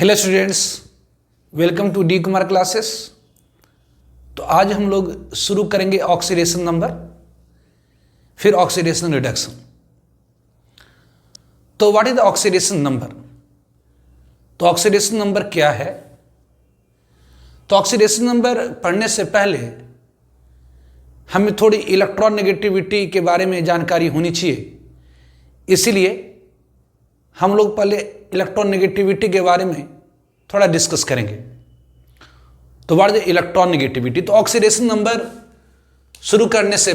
Hello students, welcome to D Kumar classes. तो आज हम लोग शुरू करेंगे ऑक्सीडेशन नंबर, फिर ऑक्सीडेशन रिडक्शन। तो what is the oxidation number? तो ऑक्सीडेशन नंबर क्या है? तो ऑक्सीडेशन नंबर पढ़ने से पहले हमें थोड़ी इलेक्ट्रॉन नेगेटिविटी के बारे में जानकारी होनी चाहिए, इसीलिए हम लोग पहले इलेक्ट्रॉन नेगेटिविटी के बारे में थोड़ा डिस्कस करेंगे। तो व्हाट इज इलेक्ट्रॉन नेगेटिविटी? तो ऑक्सीडेशन नंबर शुरू करने से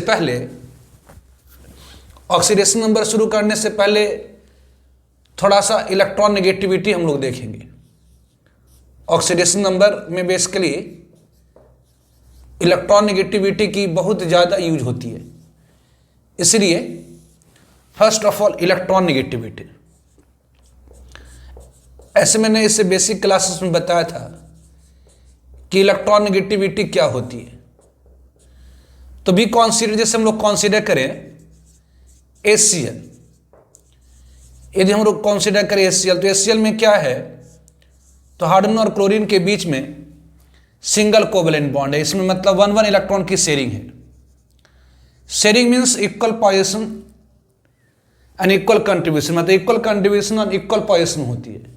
पहले थोड़ा सा इलेक्ट्रॉन नेगेटिविटी हम लोग देखेंगे। ऑक्सीडेशन नंबर में बेसिकली इलेक्ट्रॉन नेगेटिविटी की बहुत ज़्यादा यूज होती है, इसलिए first of all electron negativity. ऐसे मैंने इससे बेसिक क्लासेस में बताया था कि इलेक्ट्रॉन नेगेटिविटी क्या होती है। तो भी कॉन्सिडर, जैसे हम लोग कॉन्सिडर करें HCl, यदि हम लोग कॉन्सिडर करें HCl, तो HCl में क्या है? तो हाइड्रोजन और क्लोरीन के बीच में सिंगल कोवैलेंट बॉन्ड है। इसमें मतलब 1-1 इलेक्ट्रॉन की शेयरिंग है। Sharing means equal position and equal contribution, मतलब इक्वल कंट्रीब्यूशन और इक्वल पोजीशन होती है।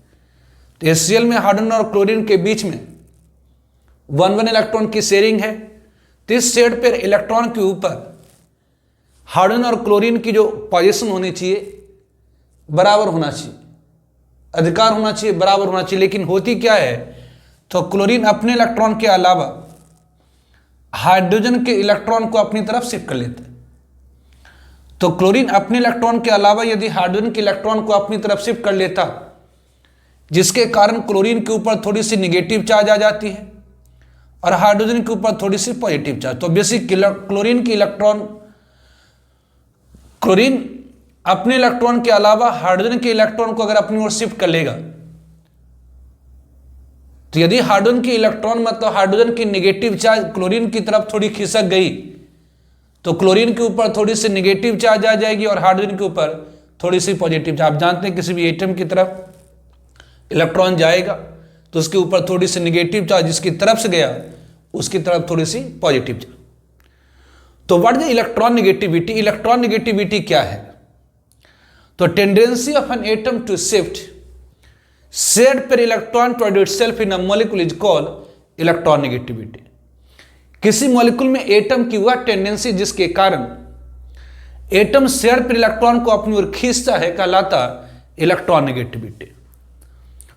तो HCl में हाइड्रोजन और क्लोरीन के बीच में 1-1 इलेक्ट्रॉन की शेयरिंग है। तो इस शेड पर इलेक्ट्रॉन के ऊपर हाइड्रोजन और क्लोरीन की जो पोजीशन होनी चाहिए बराबर होना चाहिए, अधिकार होना चाहिए, बराबर होना चाहिए। लेकिन होती क्या है? तो क्लोरीन अपने इलेक्ट्रॉन के अलावा हाइड्रोजन के इलेक्ट्रॉन को अपनी तरफ शिफ्ट कर लेता है। तो क्लोरीन अपने इलेक्ट्रॉन के अलावा यदि हाइड्रोजन के इलेक्ट्रॉन को अपनी तरफ शिफ्ट कर लेता, जिसके कारण क्लोरीन के ऊपर थोड़ी सी निगेटिव चार्ज आ जाती है और हाइड्रोजन के ऊपर थोड़ी सी पॉजिटिव चार्ज। तो बेसिक क्लोरीन अपने इलेक्ट्रॉन के अलावा हाइड्रोजन के इलेक्ट्रॉन को अगर अपनी ओर शिफ्ट कर लेगा, तो यदि हाइड्रोजन की इलेक्ट्रॉन मतलब हाइड्रोजन की निगेटिव चार्ज क्लोरीन की तरफ थोड़ी खिसक गई, तो क्लोरीन के ऊपर थोड़ी सी निगेटिव चार्ज आ जाएगी और हाइड्रोजन के ऊपर थोड़ी सी पॉजिटिव चार्ज। आप जानते हैं किसी भी एटम की तरफ इलेक्ट्रॉन जाएगा तो उसके ऊपर थोड़ी सी निगेटिव चार्ज, जिसकी तरफ से गया उसकी तरफ थोड़ी सी पॉजिटिव चार्ज। तो what is electron negativity? Electron negativity क्या है? तो tendency of an atom to shift shared pair electron toward itself in a molecule is called electron negativity. किसी मॉलिक्यूल में एटम की वह टेंडेंसी जिसके कारण एटम शेड पर इलेक्ट्रॉन को अपनी ओर खींचता है कहलाता इलेक्ट्रॉन नेगेटिविटी।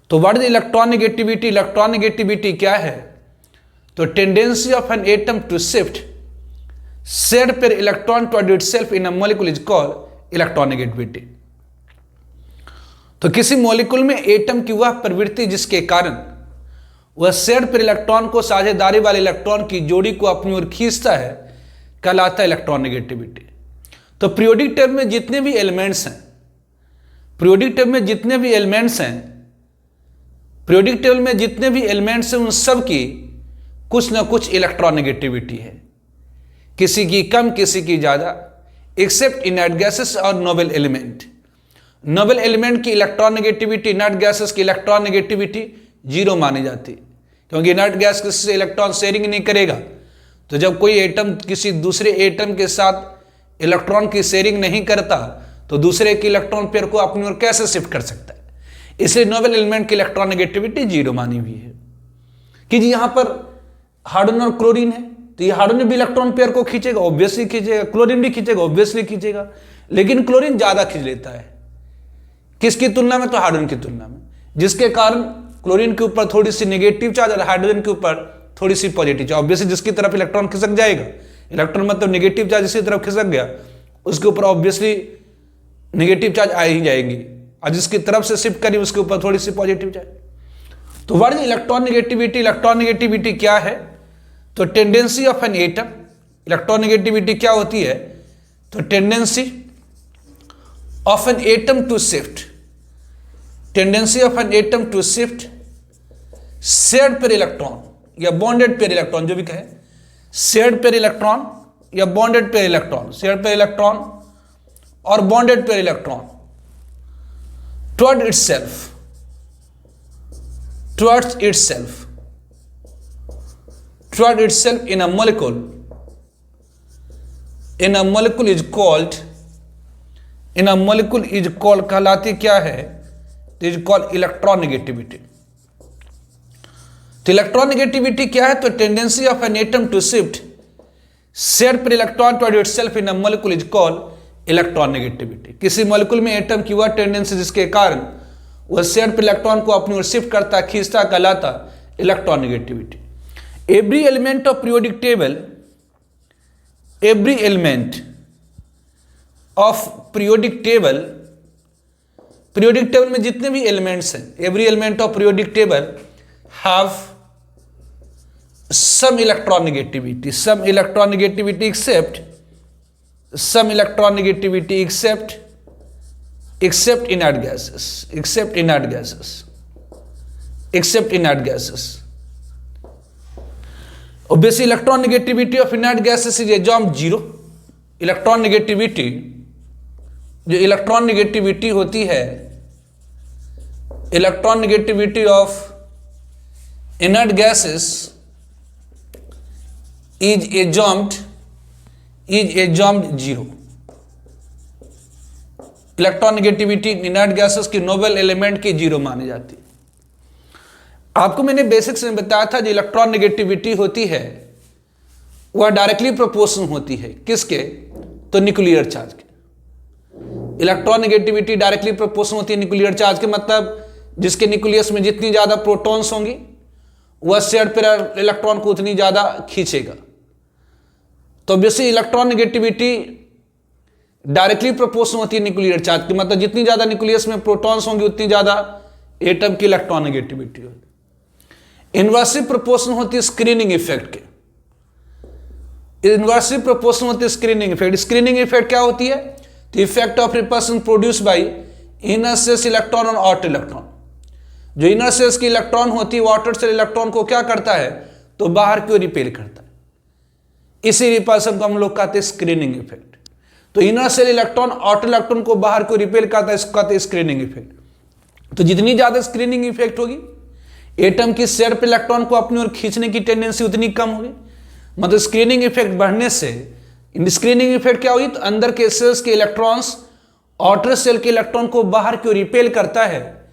तो what is electron negativity? Electron negativity क्या है? तो tendency of an atom to shift shared pair electron toward itself in a molecule is called electron negativity. तो किसी मॉलिक्यूल में एटम की वह प्रवृत्ति जिसके कारण वह शेड पर इलेक्ट्रॉन को साझेदारी वाले इलेक्ट्रॉन की जोड़ी को अपनी ओर खींचता है कहलाता है इलेक्ट्रॉन नेगेटिविटी। तो पीरियोडिक टेबल में जितने भी एलिमेंट्स हैं, उन सब की कुछ ना कुछ इलेक्ट्रॉन नेगेटिविटी है, किसी की कम किसी की ज्यादा, एक्सेप्ट इनर्ट गैसेस और नोबल एलिमेंट। नोबल एलिमेंट की इलेक्ट्रॉन नेगेटिविटी, इनर्ट गैसेस की इलेक्ट्रॉन नेगेटिविटी 0 मानी जाती है, क्योंकि इनर्ट गैस किसी से इलेक्ट्रॉन शेयरिंग नहीं करेगा। तो जब कोई एटम किसी दूसरे एटम के साथ इलेक्ट्रॉन की शेयरिंग नहीं करता, तो दूसरे के इलेक्ट्रॉन पेयर को अपनी ओर कैसे शिफ्ट कर सकता है? इसलिए नोबल एलिमेंट की इलेक्ट्रॉन नेगेटिविटी 0 मानी हुई है। कि जी यहां पर हाइड्रोजन और क्लोरीन है, तो ये हाइड्रोजन भी इलेक्ट्रॉन पेयर को खींचेगा, ऑब्वियसली खींचेगा, क्लोरीन भी खींचेगा, ऑब्वियसली खींचेगा, लेकिन क्लोरीन ज्यादा खींच लेता है। किसकी तुलना में? तो हाइड्रोजन की तुलना में, जिसके कारण क्लोरीन के ऊपर थोड़ी सी नेगेटिव चार्ज और हाइड्रोजन के ऊपर थोड़ी सी पॉजिटिव चार्ज। ऑब्वियसली जिसकी तरफ इलेक्ट्रॉन खिसक जाएगा, इलेक्ट्रॉन मतलब नेगेटिव चार्ज जिसकी तरफ खिसक गया, उसके ऊपर ऑब्वियसली नेगेटिव चार्ज आ ही जाएंगी, और जिसकी तरफ से शिफ्ट करी उसके ऊपर थोड़ी सी पॉजिटिव चार्ज। तो what is electron negativity? Electron negativity क्या है? तो tendency of an atom, electron negativity क्या होती है? तो tendency of an atom to shift, tendency of an atom to shift shared pair electron या बॉन्डेड पेयर इलेक्ट्रॉन, जो भी कहे, शेड पेयर इलेक्ट्रॉन या bonded pair electron, shared pair electron और bonded pair electron toward itself towards itself in a molecule is called कहलाती क्या है? Is called electronegativity. तो इलेक्ट्रॉनिगेटिविटी क्या है? तो tendency of an atom to shift shared pair electron toward itself in a molecule is called electronegativity. किसी molecule में atom की वह टेंडेंसी जिसके कारण वह शेयर्ड पर इलेक्ट्रॉन को अपनी ओर शिफ्ट करता, खींचता, कहलाता electronegativity. Every element of periodic table, every element of periodic table में जितने भी एलिमेंट्स हैं, every element of periodic table have some electronegativity except inert gases. Obviously electronegativity of inert gases is assumed zero. जो electronegativity होती है, electronegativity of inert gases is assumed zero. Electronegativity inert gases की noble element की zero मानी जाती है। आपको मैंने बेसिक्स में बताया था जो इलेक्ट्रॉनिगेटिविटी होती है वह डायरेक्टली प्रोपोर्शनल होती है किसके? तो न्यूक्लियर चार्ज के। इलेक्ट्रॉनिगेटिविटी डायरेक्टली प्रोपोर्शनल होती है न्यूक्लियर चार्ज के, मतलब जिसके न्यूक्लियस में जितनी ज्यादा प्रोटॉन्स होंगी वह शेयर्ड पेयर इलेक्ट्रॉन को उतनी ज्यादा खींचेगा। तो ऑब्वियसली इलेक्ट्रॉनिगेटिविटी डायरेक्टली प्रोपोर्शनल होती है न्यूक्लियर चार्ज की, मतलब जितनी ज्यादा न्यूक्लियस में प्रोटॉन्स होंगे उतनी ज्यादा एटम की इलेक्ट्रॉनिगेटिविटी होगी। इनवर्सली प्रोपोर्शनल होती है स्क्रीनिंग इफेक्ट के। इनवर्सली प्रोपोर्शनल होती है स्क्रीनिंग इफेक्ट। स्क्रीनिंग इफेक्ट क्या होती है? The effect of repulsion produce by inner shells electron और आउटर इलेक्ट्रॉन। जो इनर शेल्स की इलेक्ट्रॉन होती है वो आउटर शेल इलेक्ट्रॉन को क्या करता है? तो बाहर की ओर रिपेल करता है। इसी रिपल्शन को हम लोग कहते हैं स्क्रीनिंग इफेक्ट। तो inner shell electron outer electron को बाहर को रिपेल करता है, इसको कहते हैं स्क्रीनिंग इफेक्ट। तो जितनी ज्यादा स्क्रीनिंग इफेक्ट होगी एटम की शेयर पे इलेक्ट्रॉन को अपनी ओर खींचने की टेंडेंसी उतनी कम होगी। मतलब स्क्रीनिंग इफेक्ट बढ़ने से स्क्रीनिंग इफेक्ट क्या होगी? तो अंदर के सेल्स के इलेक्ट्रॉन्स आउटर सेल के इलेक्ट्रॉन को बाहर की ओर रिपेल करता है।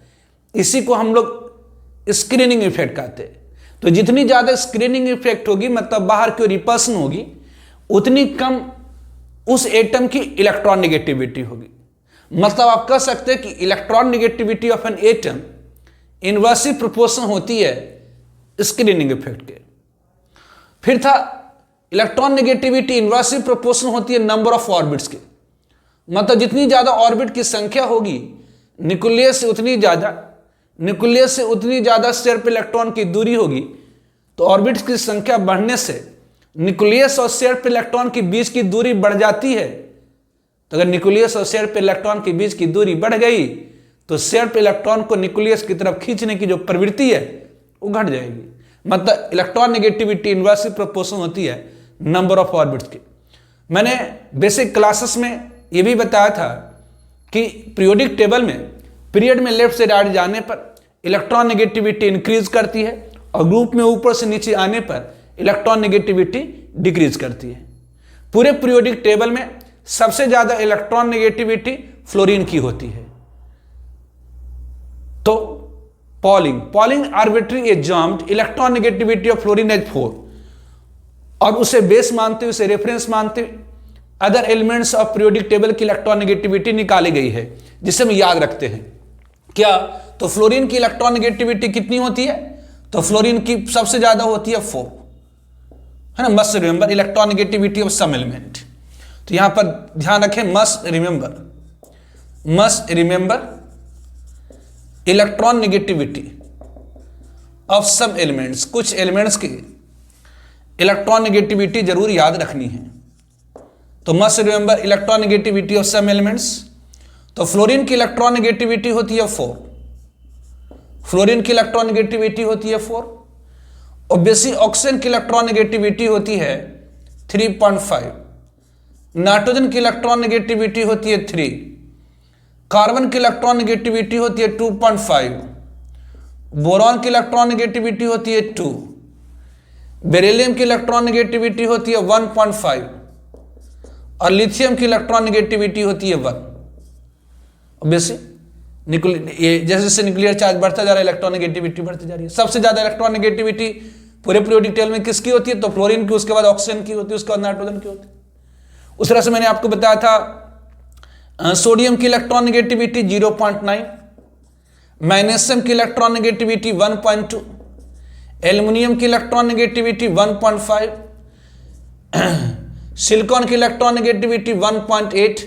इसी को हम लोग स्क्रीनिंग इफेक्ट कहते हैं। तो जितनी ज्यादा स्क्रीनिंग इफेक्ट होगी मतलब बाहर की ओर रिपल्शन होगी उतनी कम उस एटम की इलेक्ट्रॉन नेगेटिविटी होगी। मतलब आप कह सकते हैं कि electron negativity of an atom inversely proportional होती है स्क्रीनिंग इफेक्ट के। फिर था इलेक्ट्रॉन नेगेटिविटी इनवर्सली प्रोपोर्शनल होती है नंबर ऑफ ऑर्बिट्स के। मतलब जितनी ज्यादा ऑर्बिट की संख्या होगी न्यूक्लियस से उतनी ज्यादा शेयर पे इलेक्ट्रॉन की दूरी होगी। तो ऑर्बिट्स की संख्या बढ़ने से न्यूक्लियस और शेयर पे इलेक्ट्रॉन के बीच की दूरी बढ़ जाती है। तो अगर न्यूक्लियस और शेयर पे इलेक्ट्रॉन के बीच की दूरी बढ़ गई तो शेयर पे इलेक्ट्रॉन को न्यूक्लियस की तरफ खींचने की जो प्रवृत्ति है वो घट जाएगी। मतलब इलेक्ट्रॉन नेगेटिविटी इनवर्सली प्रोपोर्शनल होती है नंबर ऑफ ऑर्बिट्स की। मैंने बेसिक क्लासेस में ये भी बताया था कि पीरियोडिक टेबल में पीरियड में लेफ्ट से राइट जाने पर इलेक्ट्रॉन नेगेटिविटी इंक्रीज करती है और ग्रुप में ऊपर से नीचे आने पर इलेक्ट्रॉन नेगेटिविटी डिक्रीज करती है। पूरे पीरियोडिक टेबल में सबसे ज्यादा इलेक्ट्रॉन नेगेटिविटी फ्लोरीन की होती है। तो Pauling arbitrary assumed electronegativity of fluorine as 4 और उसे बेस मानते हुए उसे रेफरेंस मानते हुए other elements of periodic table की इलेक्ट्रॉन नेगेटिविटी निकाली गई है जिसे हम याद रखते हैं। क्या? तो फ्लोरीन की इलेक्ट्रॉन नेगेटिविटी कितनी होती है? तो फ्लोरीन की सबसे ज्यादा होती है 4, है ना। Must remember electronegativity of some element. तो यहां पर ध्यान रखें must remember electronegativity of some elements. कुछ एलिमेंट्स की इलेक्ट्रॉन नेगेटिविटी जरूर याद रखनी है। तो must remember electronegativity of some elements. तो फ्लोरीन की इलेक्ट्रॉन नेगेटिविटी होती है 4। फ्लोरीन की इलेक्ट्रॉन नेगेटिविटी होती है 4। ऑब्वियसली ऑक्सीजन की इलेक्ट्रॉन नेगेटिविटी होती है 3.5। नाइट्रोजन की इलेक्ट्रॉन नेगेटिविटी होती है 3। कार्बन की इलेक्ट्रॉन नेगेटिविटी होती है 2.5। बोरॉन की इलेक्ट्रॉन नेगेटिविटी होती है 2, बेरिलियम की इलेक्ट्रॉन नेगेटिविटी होती है 1.5 और लिथियम की इलेक्ट्रॉन नेगेटिविटी होती है 1। ऑब्वियसली ये जैसे जैसे न्यूक्लियर चार्ज बढ़ता जा रहा है इलेक्ट्रॉन नेगेटिविटी बढ़ती जा रही है। सबसे ज्यादा इलेक्ट्रॉन नेगेटिविटी पूरे पीरियोडिक टेबल में किसकी होती है? तो फ्लोरीन की, उसके बाद ऑक्सीजन की होती है, उसके बाद नाइट्रोजन की होती है। उस तरह से मैंने आपको बताया था सोडियम की इलेक्ट्रॉन नेगेटिविटी 0.9, मैग्नीशियम की इलेक्ट्रॉन नेगेटिविटी 1.2, एल्युमिनियम की इलेक्ट्रॉन नेगेटिविटी 1.5, सिलिकॉन की इलेक्ट्रॉन नेगेटिविटी 1.8,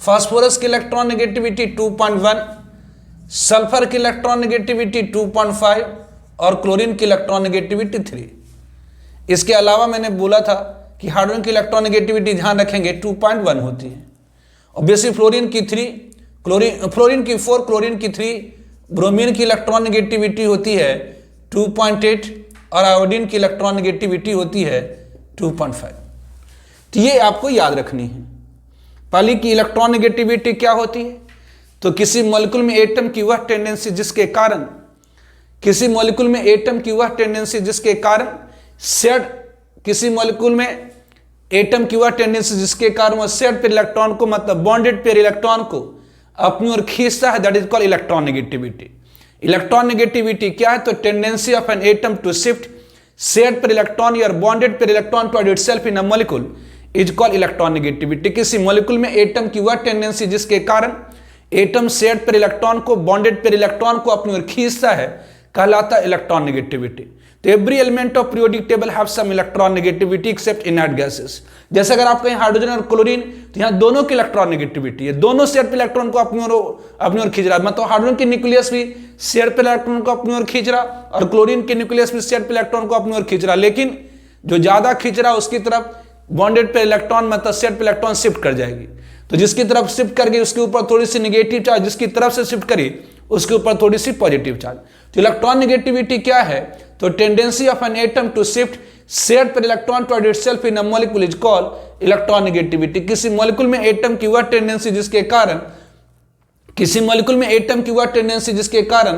फास्फोरस की इलेक्ट्रॉन नेगेटिविटी 2.1, सल्फर की इलेक्ट्रॉन नेगेटिविटी 2.5 और क्लोरीन की इलेक्ट्रॉन नेगेटिविटी 3। इसके अलावा मैंने बोला था कि हाइड्रोजन की इलेक्ट्रॉन नेगेटिविटी ध्यान रखेंगे 2.1 होती है। ऑब्वियसली फ्लोरीन की 3, फ्लोरीन की 4, क्लोरीन की 3, ब्रोमीन की इलेक्ट्रॉन नेगेटिविटी होती है 2.8 और आयोडीन की इलेक्ट्रॉन नेगेटिविटी होती है 2.5। तो ये आपको याद रखनी है। पहली की इलेक्ट्रॉन नेगेटिविटी क्या होती है? तो किसी मॉलिक्यूल में एटम की वह टेंडेंसी जिसके कारण, किसी मॉलिक्यूल में एटम की वह टेंडेंसी जिसके कारण शेड, किसी मॉलिक्यूल में एटम की वह टेंडेंसी जिसके कारण वह शेड पेयर इलेक्ट्रॉन को, मतलब बॉन्डेड पेयर इलेक्ट्रॉन को अपनी ओर खींचता है, that is called electron negativity. Electron negativity क्या है? तो tendency of an atom to shift shared pair electron या bonded pair electron toward itself in a molecule is called electron negativity. किसी मॉलिक्यूल में एटम की वह टेंडेंसी जिसके कारण एटम शेड पेयर इलेक्ट्रॉन को, बॉन्डेड पेयर इलेक्ट्रॉन को अपनी ओर खींचता है, कहलाता है इलेक्ट्रॉन नेगेटिविटी। तो every element of periodic table have some electron negativity except inert gases. जैसे अगर आप कहें हाइड्रोजन और क्लोरीन, तो यहाँ दोनों की इलेक्ट्रॉन नेगेटिविटी है, दोनों शेयर पे इलेक्ट्रॉन को अपनी ओर खींच रहा है। मतलब हाइड्रोजन की न्यूक्लियस भी शेयर पे इलेक्ट्रॉन को अपनी ओर खींच रहा और क्लोरीन की न्यूक्लियस भी शेयर पे इलेक्ट्रॉन को अपनी ओर खींच रहा, लेकिन जो ज्यादा खींच रहा है उसकी तरफ बॉन्डेड पे इलेक्ट्रॉन, मतलब शेयर पे इलेक्ट्रॉन शिफ्ट कर जाएगी। तो जिसकी तरफ शिफ्ट कर गई उसके ऊपर थोड़ी सी नेगेटिव चार्ज, जिसकी तरफ से शिफ्ट करी उसके ऊपर थोड़ी सी पॉजिटिव चार्ज। तो इलेक्ट्रॉन नेगेटिविटी क्या है? तो tendency of an atom to shift shared pair electron toward itself in a molecule is called electron negativity. किसी मॉलिक्यूल में एटम की वह टेंडेंसी जिसके कारण, किसी मॉलिक्यूल में एटम की वह टेंडेंसी जिसके कारण,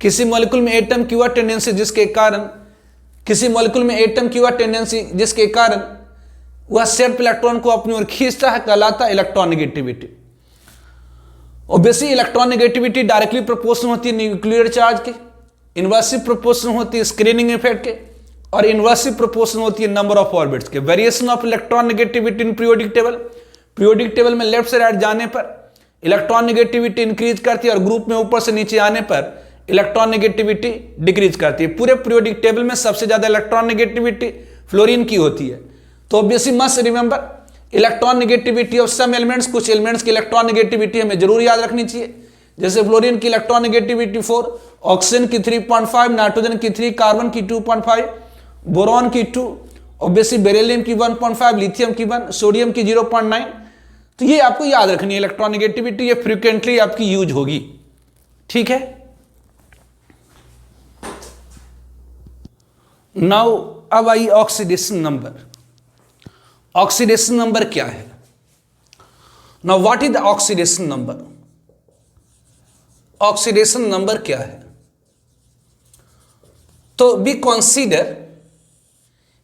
किसी मॉलिक्यूल में एटम की वह टेंडेंसी जिसके कारण, किसी मॉलिक्यूल में एटम की वह टेंडेंसी जिसके कारण वह शेयर्ड पेयर इलेक्ट्रॉन को अपनी ओर खींचता है, कहलाता है electron negativity. Obviously electron negativity directly proportional होती है न्यूक्लियर चार्ज के, इनवर्सली प्रोपोर्शनल होती है स्क्रीनिंग इफेक्ट के, और इनवर्सली प्रोपोर्शनल होती है नंबर ऑफ ऑर्बिट्स के। Variation of electron negativity in periodic table, periodic table में लेफ्ट से राइट जाने पर इलेक्ट्रॉन नेगेटिविटी इंक्रीज करती है और ग्रुप में ऊपर से नीचे आने पर इलेक्ट्रॉन नेगेटिविटी डिक्रीज करती है। पूरे पीरियोडिक टेबल में सबसे ज्यादा इलेक्ट्रॉन नेगेटिविटी फ्लोरीन की होती है। तो obviously must remember electronegativity of some elements, कुछ एलिमेंट्स की इलेक्ट्रॉन नेगेटिविटी हमें जरूर याद रखनी चाहिए। जैसे फ्लोरीन की इलेक्ट्रॉन नेगेटिविटी 4, ऑक्सीजन की 3.5, नाइट्रोजन की 3, कार्बन की 2.5, बोरॉन की 2, ऑब्वियसली बेरिलियम की 1.5, लिथियम की 1, सोडियम की 0.9। तो ये आपको याद रखनी है इलेक्ट्रॉन नेगेटिविटी, ये फ्रीक्वेंटली आपकी यूज होगी। ठीक है। नाउ अब आई ऑक्सीडेशन नंबर। ऑक्सीडेशन नंबर क्या है? Now what is the oxidation number? Oxidation number क्या है? तो बी कंसीडर,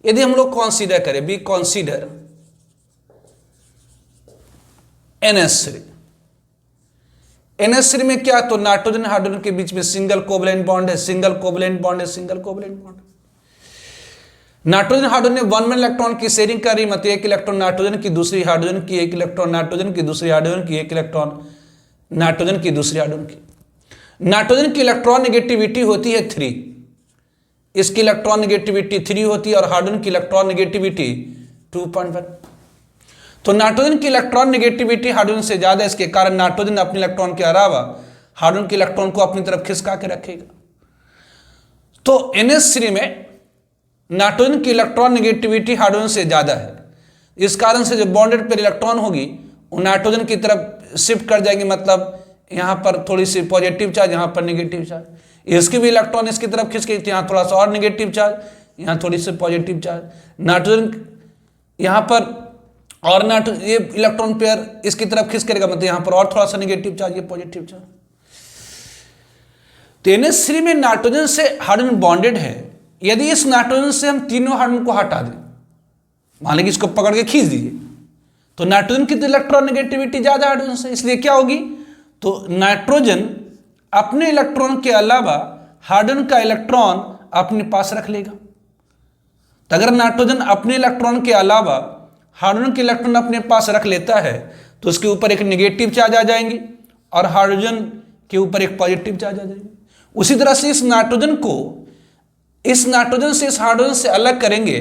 यदि हम लोग कंसीडर करें, बी कंसीडर NH3। NH3 में क्या? तो नाइट्रोजन हाइड्रोजन के बीच में सिंगल कोवलेंट बॉन्ड है, सिंगल कोवलेंट बॉन्ड है, single covalent bond. Nitrogen hydrogen ने 1 इलेक्ट्रॉन की शेयरिंग करी, मतलब एक इलेक्ट्रॉन नाइट्रोजन की, दूसरी हाइड्रोजन की, एक इलेक्ट्रॉन नाइट्रोजन की, दूसरी हाइड्रोजन की, एक इलेक्ट्रॉन नाइट्रोजन की, दूसरी हाइड्रोजन की। नाइट्रोजन की इलेक्ट्रॉन नेगेटिविटी होती है 3, इसकी इलेक्ट्रॉन नेगेटिविटी 3 होती है, और हाइड्रोजन की इलेक्ट्रॉन नेगेटिविटी 2.1। तो नाइट्रोजन की इलेक्ट्रॉन नेगेटिविटी हाइड्रोजन से ज्यादा, इसके कारण नाइट्रोजन अपने इलेक्ट्रॉन के अलावा हाइड्रोजन के इलेक्ट्रॉन को अपनी तरफ खिसका के रखेगा। तो NH3 में नाइट्रोजन की इलेक्ट्रॉन नेगेटिविटी हाइड्रोजन से ज्यादा है, इस कारण से जो बॉन्डेड पेयर इलेक्ट्रॉन होगी वो नाइट्रोजन की तरफ शिफ्ट कर जाएंगे, मतलब यहां पर थोड़ी सी पॉजिटिव चार्ज, यहां पर नेगेटिव चार्ज। इसकी भी इलेक्ट्रॉन इसकी तरफ खिंच गई, यहां थोड़ा सा और नेगेटिव चार्ज, यहां थोड़ी सी पॉजिटिव चार्ज। नाइट्रोजन यहां पर और नाइट्रोजन, ये इलेक्ट्रॉन पेयर इसकी तरफ खिंच करेगा, मतलब यहां पर और थोड़ा सा नेगेटिव चार्ज, ये पॉजिटिव चार्ज। तो NH3 में नाइट्रोजन से हाइड्रोजन बॉन्डेड है। यदि इस नाइट्रोजन से हम तीनों हाइड्रोजन को हटा दें, मान लीजिए इसको पकड़ के खींच दीजिए, तो नाइट्रोजन की तो इलेक्ट्रॉन नेगेटिविटी ज्यादा हाइड्रोजन से, इसलिए क्या होगी, तो नाइट्रोजन अपने इलेक्ट्रॉन के अलावा हाइड्रोजन का इलेक्ट्रॉन अपने पास रख लेगा। तो अगर नाइट्रोजन अपने इलेक्ट्रॉन के अलावा हाइड्रोजन के इलेक्ट्रॉन अपने पास रख लेता है तो उसके ऊपर एक नेगेटिव चार्ज आ जाएंगी और हाइड्रोजन के ऊपर एक पॉजिटिव चार्ज आ जाएंगे। उसी तरह से इस नाइट्रोजन से इस हाइड्रोजन से अलग करेंगे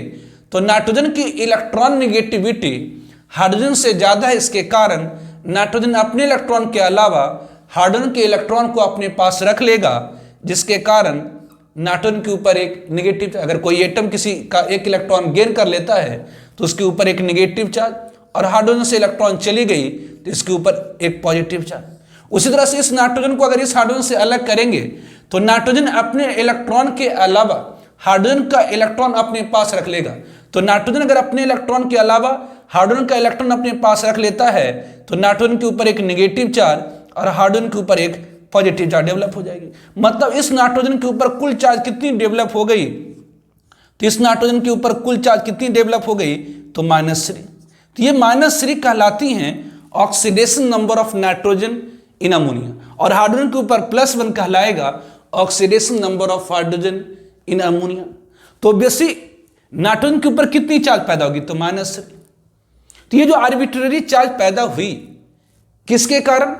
तो नाइट्रोजन की इलेक्ट्रॉन नेगेटिविटी हाइड्रोजन से ज्यादा है। इसके कारण नाइट्रोजन अपने इलेक्ट्रॉन के अलावा हाइड्रोजन के इलेक्ट्रॉन को अपने पास रख लेगा, जिसके कारण नाइट्रोजन के ऊपर एक नेगेटिव, अगर कोई एटम किसी का एक इलेक्ट्रॉन गेन कर लेता है तो उसके ऊपर एक नेगेटिव चार्ज, और हाइड्रोजन से इलेक्ट्रॉन चली गई तो इसके ऊपर एक पॉजिटिव चार्ज। उसी तरह से इस नाइट्रोजन को अगर इस हाइड्रोजन से अलग करेंगे तो नाइट्रोजन अपने इलेक्ट्रॉन के अलावा हाइड्रोजन का इलेक्ट्रॉन अपने पास रख लेगा। तो नाइट्रोजन अगर अपने इलेक्ट्रॉन के अलावा हाइड्रोजन का इलेक्ट्रॉन अपने पास रख लेता है तो नाइट्रोजन के ऊपर एक नेगेटिव चार्ज और हाइड्रोजन के ऊपर एक पॉजिटिव चार्ज डेवलप हो जाएगी। मतलब इस नाइट्रोजन के ऊपर कुल चार्ज कितनी डेवलप हो गई, तो इस नाइट्रोजन के ऊपर कुल चार्ज कितनी डेवलप हो गई, तो -3। तो ये -3 कहलाती हैं oxidation number of nitrogen in ammonia, और हाइड्रोजन के ऊपर +1 कहलाएगा oxidation number of hydrogen in ammonia. तो बेसिक नाइट्रोजन के ऊपर कितनी चार्ज पैदा होगी, तो -3। तो ये जो आर्बिट्ररी चार्ज पैदा हुई किसके कारण,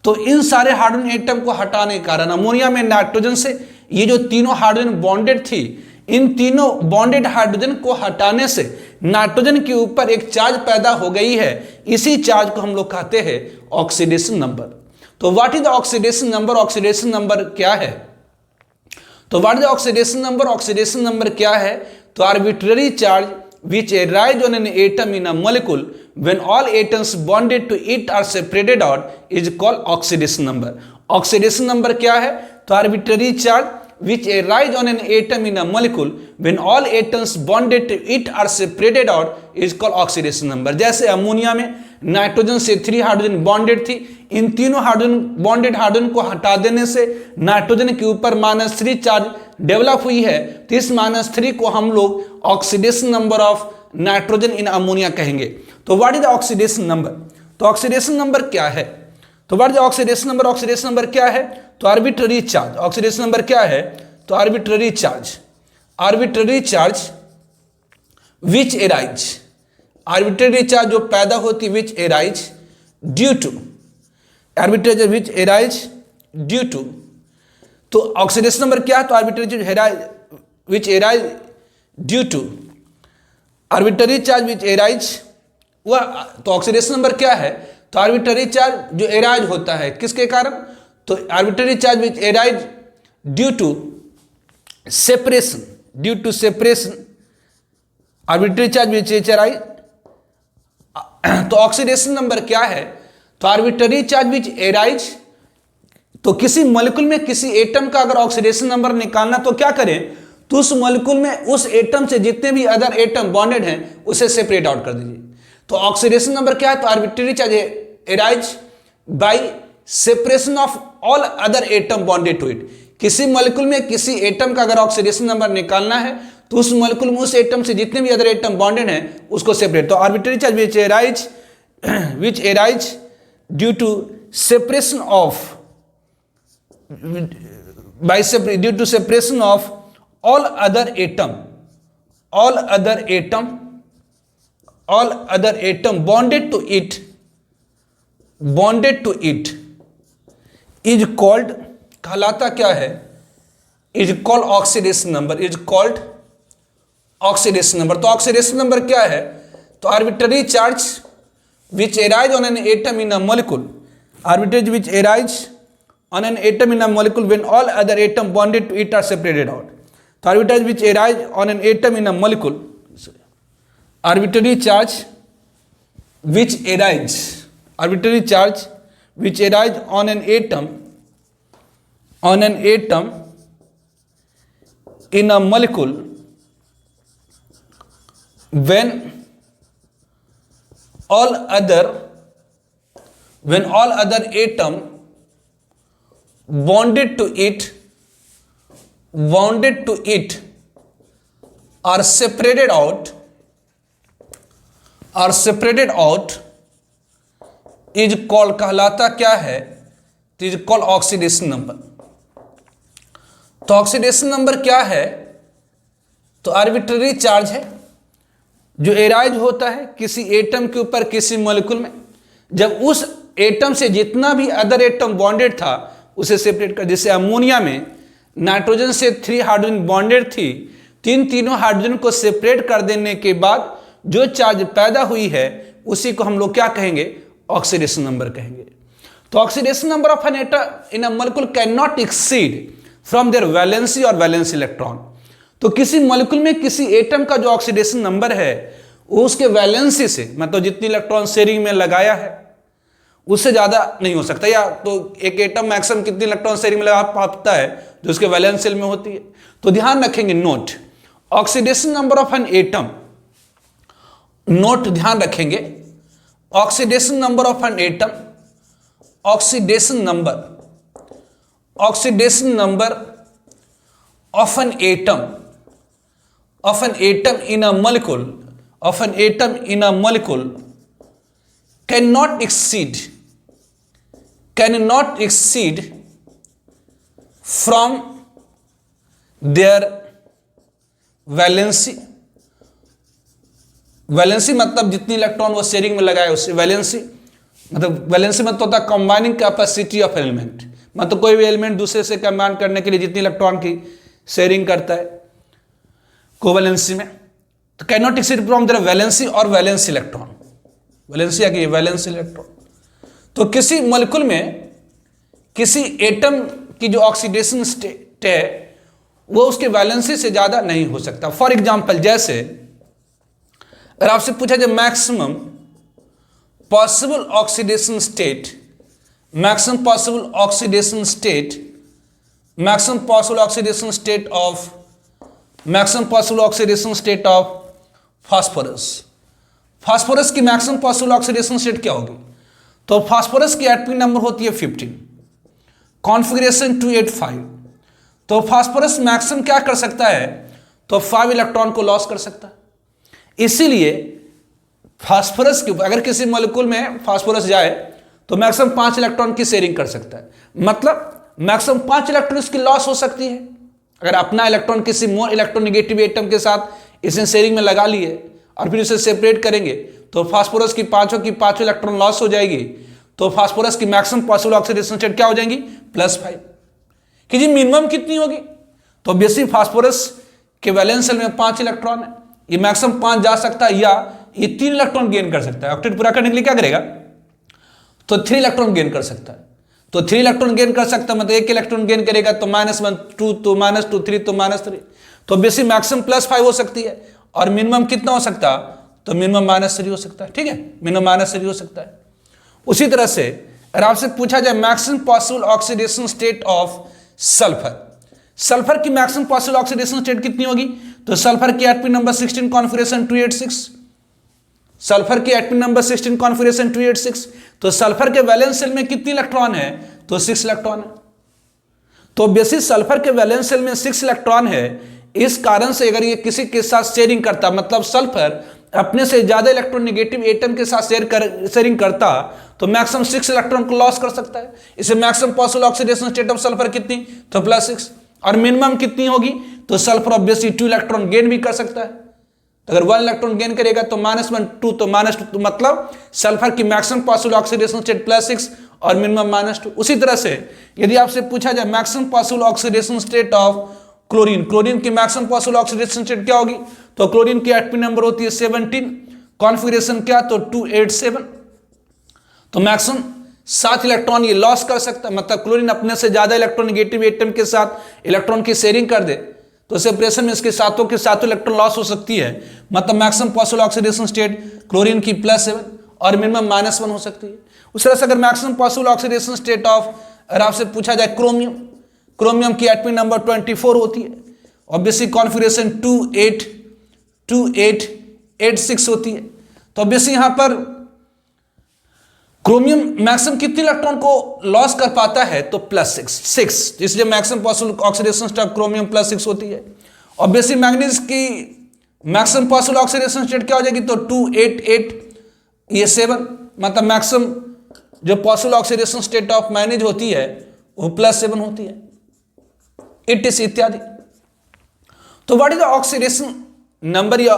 तो इन सारे हाइड्रोजन एटम को हटाने के कारण अमोनिया में नाइट्रोजन से ये जो तीनों हाइड्रोजन बॉन्डेड थी, इन तीनों बॉन्डेड हाइड्रोजन को हटाने से नाइट्रोजन के ऊपर एक चार्ज पैदा हो गई है। इसी चार्ज को हम लोग कहते हैं ऑक्सीडेशन नंबर। तो what is the oxidation number, oxidation number क्या है, तो what is the oxidation number, oxidation number क्या है, तो arbitrary charge which arise on an atom in a molecule when all atoms bonded to it are separated out is called oxidation number। Oxidation number क्या है, तो arbitrary charge which arise on an atom in a molecule when all atoms bonded to it are separated out is called oxidation number। जैसे ammonia में nitrogen से 3 hydrogen bonded थी, इन तीनों hydrogen bonded hydrogen को हटा देने से नाइट्रोजन के ऊपर -3 चार्ज डेवलप हुई है। तो इस -3 को हम लोग oxidation number of nitrogen in ammonia कहेंगे। तो what is the oxidation number, तो ऑक्सीडेशन नंबर क्या है, तो what is oxidation number, oxidation number क्या है, तो आर्बिट्ररी चार्ज। ऑक्सीडेशन नंबर क्या है, तो arbitrary charge which arise, arbitrary charge जो पैदा होती which arise due to, arbitrary which arise due to, तो ऑक्सीडेशन नंबर क्या है, तो arbitrary which arise due to, arbitrary charge which arise वह, तो ऑक्सीडेशन नंबर क्या है, तो आर्बिट्ररी चार्ज जो एराइज होता है किसके कारण, तो arbitrary charge which arise due to separation, arbitrary charge which arise. तो ऑक्सीडेशन नंबर क्या है, तो आर्बिट्ररी चार्ज विच एराइज, तो किसी मॉलिक्यूल में किसी एटम का अगर ऑक्सीडेशन नंबर निकालना तो क्या करें, तो उस मॉलिक्यूल में उस एटम से जितने भी अदर एटम बॉन्डेड हैं उसे सेपरेट आउट कर दीजिए। तो ऑक्सीडेशन नंबर क्या है, तो arbitrary charge arise by separation of all other atom bonded to it. किसी मॉलिक्यूल में किसी एटम का अगर ऑक्सीडेशन नंबर निकालना है तो उस मॉलिक्यूल में उस एटम से जितने भी अदर एटम बॉन्डेड हैं उसको सेपरेट। तो arbitrary charge which arise due to separation of due to separation of all other atom bonded to it is called, कहलाता क्या है, is called oxidation number, is called oxidation number। तो oxidation number क्या है, तो arbitrary charge which arise on an atom in a molecule, arbitrary which arise on an atom in a molecule when all other atom bonded to it are separated out। तो arbitrary which arise on an atom in a molecule, arbitrary charge which arise on an atom in a molecule when all other atom bonded to it bonded to it are separated out is called, कहलाता क्या है, तो is called oxidation number. तो oxidation number क्या है, तो arbitrary charge है जो एराइज होता है किसी एटम के ऊपर किसी मॉलिक्यूल में, जब उस एटम से जितना भी अदर एटम बॉन्डेड था उसे सेपरेट कर। जैसे अमोनिया में नाइट्रोजन से 3 हाइड्रोजन बॉन्डेड थी, तीनों हाइड्रोजन को सेपरेट कर देने के बाद जो चार्ज पैदा हुई है उसी को हम लोग क्या कहेंगे, ऑक्सीडेशन नंबर कहेंगे। तो oxidation number of an atom in a molecule can not exceed from their valency और वैलेंस इलेक्ट्रॉन। तो किसी मॉलिक्यूल में किसी एटम का जो ऑक्सीडेशन नंबर है वो उसके वैलेंसी से, मतलब जितनी इलेक्ट्रॉन शेयरिंग में लगाया है उससे ज्यादा नहीं हो सकता, या तो एक एटम मैक्सिमम कितनी इलेक्ट्रॉन शेयरिंग में लगा पाता है जो उसके वैलेंस शेल में होती है। तो ध्यान रखेंगे, note oxidation number of an atom, note ध्यान रखेंगे, oxidation number of an atom, oxidation number of an atom in a molecule cannot exceed from their valency मतलब जितनी इलेक्ट्रॉन वो शेयरिंग में लगाए उससे, वैलेंसी मतलब होता है कंबाइनिंग कैपेसिटी ऑफ एलिमेंट, मतलब कोई भी एलिमेंट दूसरे से कंबाइन करने के लिए जितनी इलेक्ट्रॉन की शेयरिंग करता है कोवैलेंसी में, तो can not exceed from their valency और वैलेंस इलेक्ट्रॉन, वैलेंसी या वैलेंस इलेक्ट्रॉन। तो किसी मॉलिक्यूल में किसी एटम की जो ऑक्सीडेशन स्टेट है वो उसके वैलेंसी से ज्यादा नहीं हो सकता। फॉर एग्जाम्पल, जैसे अगर आपसे पूछा जाए maximum possible oxidation state of phosphorus की मैक्सिमम पॉसिबल ऑक्सीडेशन स्टेट क्या होगी, तो फास्फोरस की एटॉमिक नंबर होती है 15, कॉन्फ़िगरेशन 285। तो फास्फोरस मैक्सिमम क्या कर सकता है, तो 5 इलेक्ट्रॉन को लॉस कर सकता है। इसीलिए फास्फोरस की अगर किसी मॉलिक्यूल में फास्फोरस जाए तो मैक्सिमम 5 इलेक्ट्रॉन की शेयरिंग कर सकता है, मतलब मैक्सिमम 5 इलेक्ट्रॉन इसकी लॉस हो सकती है। अगर अपना इलेक्ट्रॉन किसी मोर इलेक्ट्रोनेगेटिव एटम के साथ इसे शेयरिंग में लगा लिए और फिर उसे सेपरेट करेंगे तो फास्फोरस की पांचों इलेक्ट्रॉन लॉस हो जाएगी, तो फास्फोरस की मैक्सिमम पॉसिबल ऑक्सीडेशन स्टेट क्या हो जाएंगी, +5। कि जी मिनिमम कितनी होगी, तो ऑब्वियसली फास्फोरस के वैलेंस शेल में 5 इलेक्ट्रॉन है, ये मैक्सिमम 5 जा सकता है या ये 3 इलेक्ट्रॉन गेन कर सकता है। ऑक्टेट पूरा करने के लिए क्या करेगा, तो 3 इलेक्ट्रॉन गेन कर सकता है। तो 3 इलेक्ट्रॉन गेन कर सकता है मतलब 1 इलेक्ट्रॉन गेन करेगा तो -1 2 तो -2 3 तो -3, तो ऑब्वियसली मैक्सिमम +5 हो सकती है और मिनिमम कितना हो सकता है, तो मिनिमम -3 हो सकता है। ठीक है, मिनिमम -3 हो सकता है। उसी तरह से अगर आपसे पूछा जाए maximum possible oxidation state of sulphur की मैक्सिमम पॉसिबल ऑक्सीडेशन स्टेट कितनी होगी, तो सल्फर की एटॉमिक नंबर 16 कॉन्फ़िगरेशन 286, सल्फर की एटॉमिक नंबर 16 कॉन्फ़िगरेशन 286। तो सल्फर के वैलेंस शेल में कितनी इलेक्ट्रॉन है, तो 6 इलेक्ट्रॉन है। तो बेसिस सल्फर के वैलेंस शेल में 6 इलेक्ट्रॉन है, इस कारण से अगर ये किसी के साथ शेयरिंग करता, मतलब सल्फर अपने से ज्यादा इलेक्ट्रोनेगेटिव एटम के साथ शेयरिंग करता तो मैक्सिमम 6 इलेक्ट्रॉन को लॉस कर सकता है। इसे maximum possible oxidation state of sulphur कितनी, तो +6, और मिनिमम कितनी होगी, तो सल्फर ऑब्वियसली 2 इलेक्ट्रॉन गेन भी कर सकता है। तो अगर 1 इलेक्ट्रॉन गेन करेगा तो -1 2 तो -2, मतलब सल्फर की मैक्सिमम पॉसिबल ऑक्सीडेशन स्टेट +6 और मिनिमम -2। उसी तरह से यदि आपसे पूछा जाए maximum possible oxidation state of chlorine की मैक्सिमम पॉसिबल ऑक्सीडेशन स्टेट क्या होगी, तो क्लोरीन की एटॉमिक नंबर होती है 17, कॉन्फ़िगरेशन क्या, तो 287। तो मैक्सिमम 7 इलेक्ट्रॉन ये लॉस कर सकता है, मतलब क्लोरीन अपने से ज्यादा इलेक्ट्रोनेगेटिव एटम के साथ इलेक्ट्रॉन की शेयरिंग कर दे तो सेपरेशन में इसके सातों इलेक्ट्रॉन लॉस हो सकती है, मतलब maximum possible oxidation state chlorine की +7 और मिनिमम -1 हो सकती है। उस तरह से अगर maximum possible oxidation state of अगर आपसे पूछा जाए क्रोमियम की एटॉमिक नंबर 24 होती है, ऑब्वियसली कॉन्फ़िगरेशन 2886 होती है। तो ऑब्वियसली यहां पर क्रोमियम मैक्सिमम कितने इलेक्ट्रॉन को लॉस कर पाता है? तो +6, इसलिए maximum possible oxidation state chromium +6 होती है। और बेसिक मैग्नीज की मैक्सिमम पॉसिबल ऑक्सीडेशन स्टेट क्या हो जाएगी? तो 288, ये 7, मतलब मैक्सिमम जो possible oxidation state of manganese होती है वो +7 होती है, 80 इत्यादि। तो what is the oxidation number या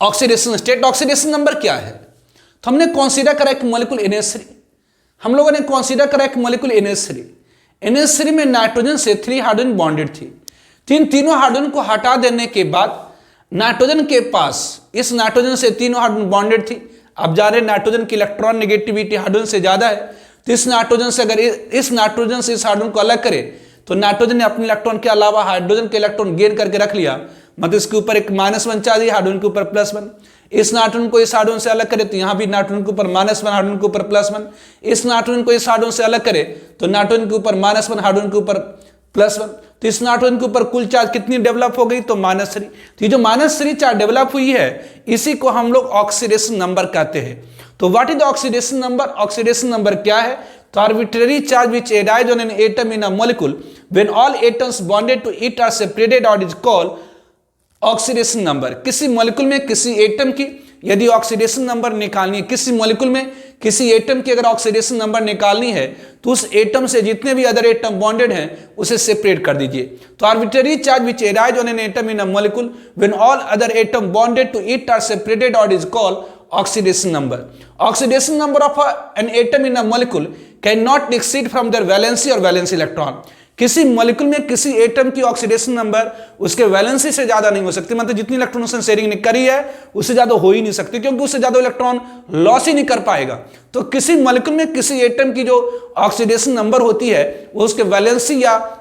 ऑक्सीडेशन स्टेट? ऑक्सीडेशन नंबर क्या है? तो हमने कंसीडर करा एक मॉलिक्यूल NH3, हम लोगों ने कंसीडर करा एक मॉलिक्यूल NH3 में नाइट्रोजन से 3 हाइड्रोजन बॉन्डेड थी। तीनों हाइड्रोजन को हटा देने के बाद नाइट्रोजन के पास, इस नाइट्रोजन से तीनों हाइड्रोजन बॉन्डेड थी। आप जा रहे नाइट्रोजन की इलेक्ट्रॉन नेगेटिविटी हाइड्रोजन से ज्यादा है, तो इस नाइट्रोजन से अगर इस नाइट्रोजन से इस हाइड्रोजन को अलग करे तो नाइट्रोजन ने अपने इलेक्ट्रॉन के अलावा हाइड्रोजन के इलेक्ट्रॉन गेन करके रख लिया, मतलब इसके ऊपर एक -1 चार्ज है, हाइड्रोजन के ऊपर +1। इस नाइट्रोजन को इस हाइड्रोजन से अलग करे तो यहां भी नाइट्रोजन के ऊपर -1, हाइड्रोजन के ऊपर +1। इस नाइट्रोजन को इस हाइड्रोजन से अलग करे तो नाइट्रोजन के ऊपर -1, हाइड्रोजन के ऊपर +1। तो इस नाइट्रोजन के ऊपर कुल चार्ज कितनी डेवलप हो गई? तो -3। तो ये जो -3 चार्ज डेवलप हुई है इसी को हम लोग ऑक्सीडेशन नंबर कहते हैं। तो what is the oxidation number? Oxidation number क्या है? तो arbitrary charge which arise on an atom in a molecule when all atoms bonded to it are separated out is called oxidation number. किसी molecule में किसी atom की यदि oxidation number निकालनी है, किसी मॉलिक्यूल में किसी एटम की अगर ऑक्सीडेशन नंबर निकालनी है तो उस एटम से जितने भी अदर एटम बॉन्डेड हैं उसे सेपरेट कर दीजिए। तो arbitrary charge which arise on an atom in a molecule when all other atom bonded to it are separated out is called oxidation number. Oxidation number of an atom in a molecule cannot exceed from their valency or valence electron. किसी molecule में किसी atom की oxidation number उसके valency से ज्यादा नहीं हो सकती, मतलब जितनी इलेक्ट्रॉन उसने शेयरिंग करी है उससे ज्यादा हो ही नहीं सकती, क्योंकि उससे ज्यादा इलेक्ट्रॉन लॉस ही नहीं कर पाएगा। तो किसी मॉलिक्यूल में किसी एटम की जो ऑक्सीडेशन नंबर होती है वो उसके वैलेंसी या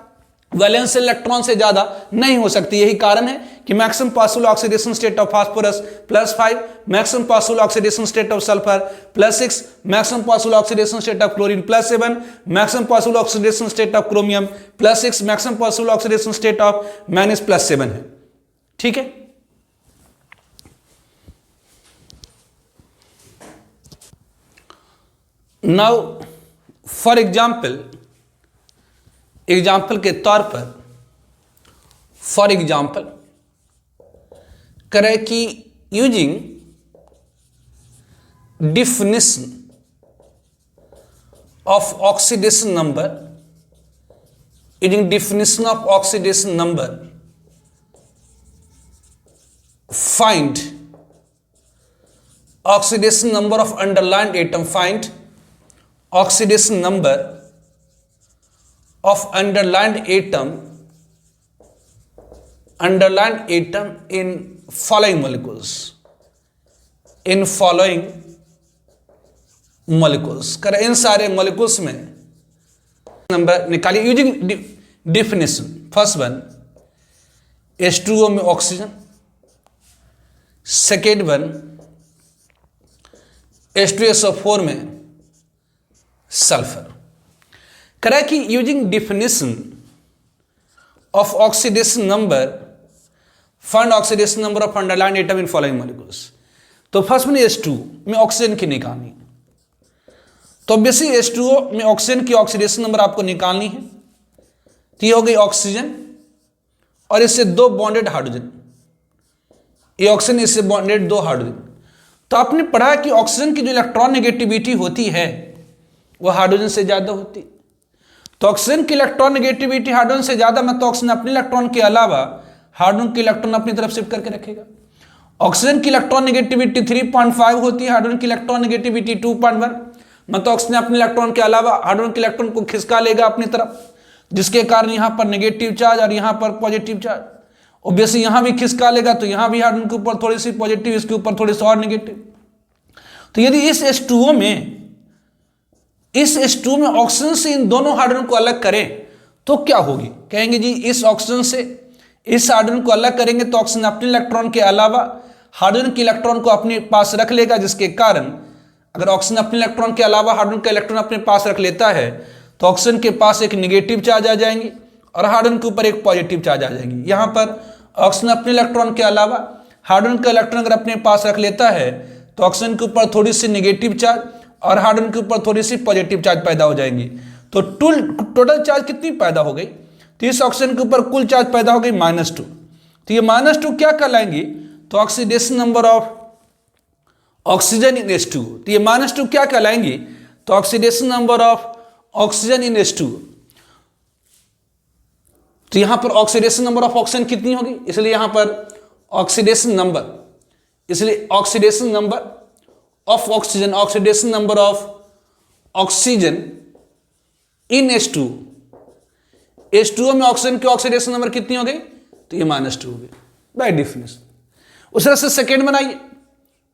वैलेंस इलेक्ट्रॉन से ज्यादा नहीं हो सकती। यही कारण है कि maximum possible oxidation state of phosphorus +5, maximum possible oxidation state of sulphur +6, maximum possible oxidation state of chlorine +7, maximum possible oxidation state of chromium +6, maximum possible oxidation state of manganese +7 है। ठीक है, नाउ फॉर एग्जाम्पल के तौर पर for example करें कि using definition of oxidation number, using definition of oxidation number, find oxidation number of underlined atom, find oxidation number of underlined atom in following molecules, करें इन सारे मॉलिक्यूल्स में number निकालिए using definition. First one H2O में oxygen, second one H2SO4 में sulphur. करें कि using definition of oxidation number find oxidation number of underlined atom in following molecules. तो first में H2 में ऑक्सीजन की निकालनी, तो ऑब्वियसली H2O में ऑक्सीजन की ऑक्सीडेशन नंबर आपको निकालनी है। तो ये हो गई ऑक्सीजन और इससे 2 बॉन्डेड हाइड्रोजन, ये ऑक्सीजन इससे बॉन्डेड 2 हाइड्रोजन। तो आपने पढ़ा कि ऑक्सीजन की जो इलेक्ट्रॉन नेगेटिविटी होती है वो हाइड्रोजन से ज्यादा होती है। तो ऑक्सीजन की इलेक्ट्रॉन नेगेटिविटी हाइड्रोजन से ज्यादा, मतलब ऑक्सीजन अपने इलेक्ट्रॉन के अलावा हाइड्रोजन की इलेक्ट्रॉन अपनी तरफ शिफ्ट करके रखेगा। ऑक्सीजन की इलेक्ट्रॉन नेगेटिविटी 3.5 होती है, हाइड्रोजन की इलेक्ट्रॉन नेगेटिविटी 2.1, मतलब ऑक्सीजन अपने इलेक्ट्रॉन के अलावा हाइड्रोजन के इलेक्ट्रॉन को खिसका लेगा अपनी तरफ, जिसके कारण यहां पर नेगेटिव चार्ज और यहां पर पॉजिटिव चार्ज। ऑब्वियसली यहां भी खिसका लेगा तो यहां भी हाइड्रोजन के ऊपर थोड़ी सी पॉजिटिव, इसके ऊपर थोड़ी सी और नेगेटिव। तो यदि इस H2O में ऑक्सीजन से इन दोनों हाइड्रोजन को अलग करें तो क्या होगी? कहेंगे जी इस ऑक्सीजन से इस हाइड्रोजन को अलग करेंगे तो ऑक्सीजन अपने इलेक्ट्रॉन के अलावा हाइड्रोजन के इलेक्ट्रॉन को अपने पास रख लेगा, जिसके कारण अगर ऑक्सीजन अपने इलेक्ट्रॉन के अलावा हाइड्रोजन का इलेक्ट्रॉन अपने पास रख लेता है तो ऑक्सीजन के पास एक नेगेटिव चार्ज आ जाएंगी और हाइड्रोजन के ऊपर एक पॉजिटिव चार्ज आ जाएगी। यहां पर ऑक्सीजन अपने इलेक्ट्रॉन के अलावा हाइड्रोजन का इलेक्ट्रॉन अगर अपने पास रख लेता है तो ऑक्सीजन के ऊपर थोड़ी सी नेगेटिव चार्ज और हाइड्रोजन के ऊपर थोड़ी सी पॉजिटिव चार्ज पैदा हो जाएंगी। तो टोटल चार्ज कितनी पैदा हो गई? तो इस ऑक्सीजन के ऊपर कुल चार्ज पैदा हो गई -2। तो ये -2 क्या कहलाएंगी? तो oxidation number of oxygen in H2। तो ये -2 क्या कहलाएंगी? तो oxidation number of oxygen in H2। तो यहां पर ऑक्सीडेशन नंबर ऑफ ऑक्सीजन कितनी होगी? इसलिए यहां पर ऑक्सीडेशन नंबर, इसलिए oxidation number of oxygen, oxidation number of oxygen in H2। H2O में ऑक्सीजन की ऑक्सीडेशन नंबर कितनी हो गई? तो ये -2 हो गई बाय डेफिनेशन। उस तरह से सेकेंड बनाइए,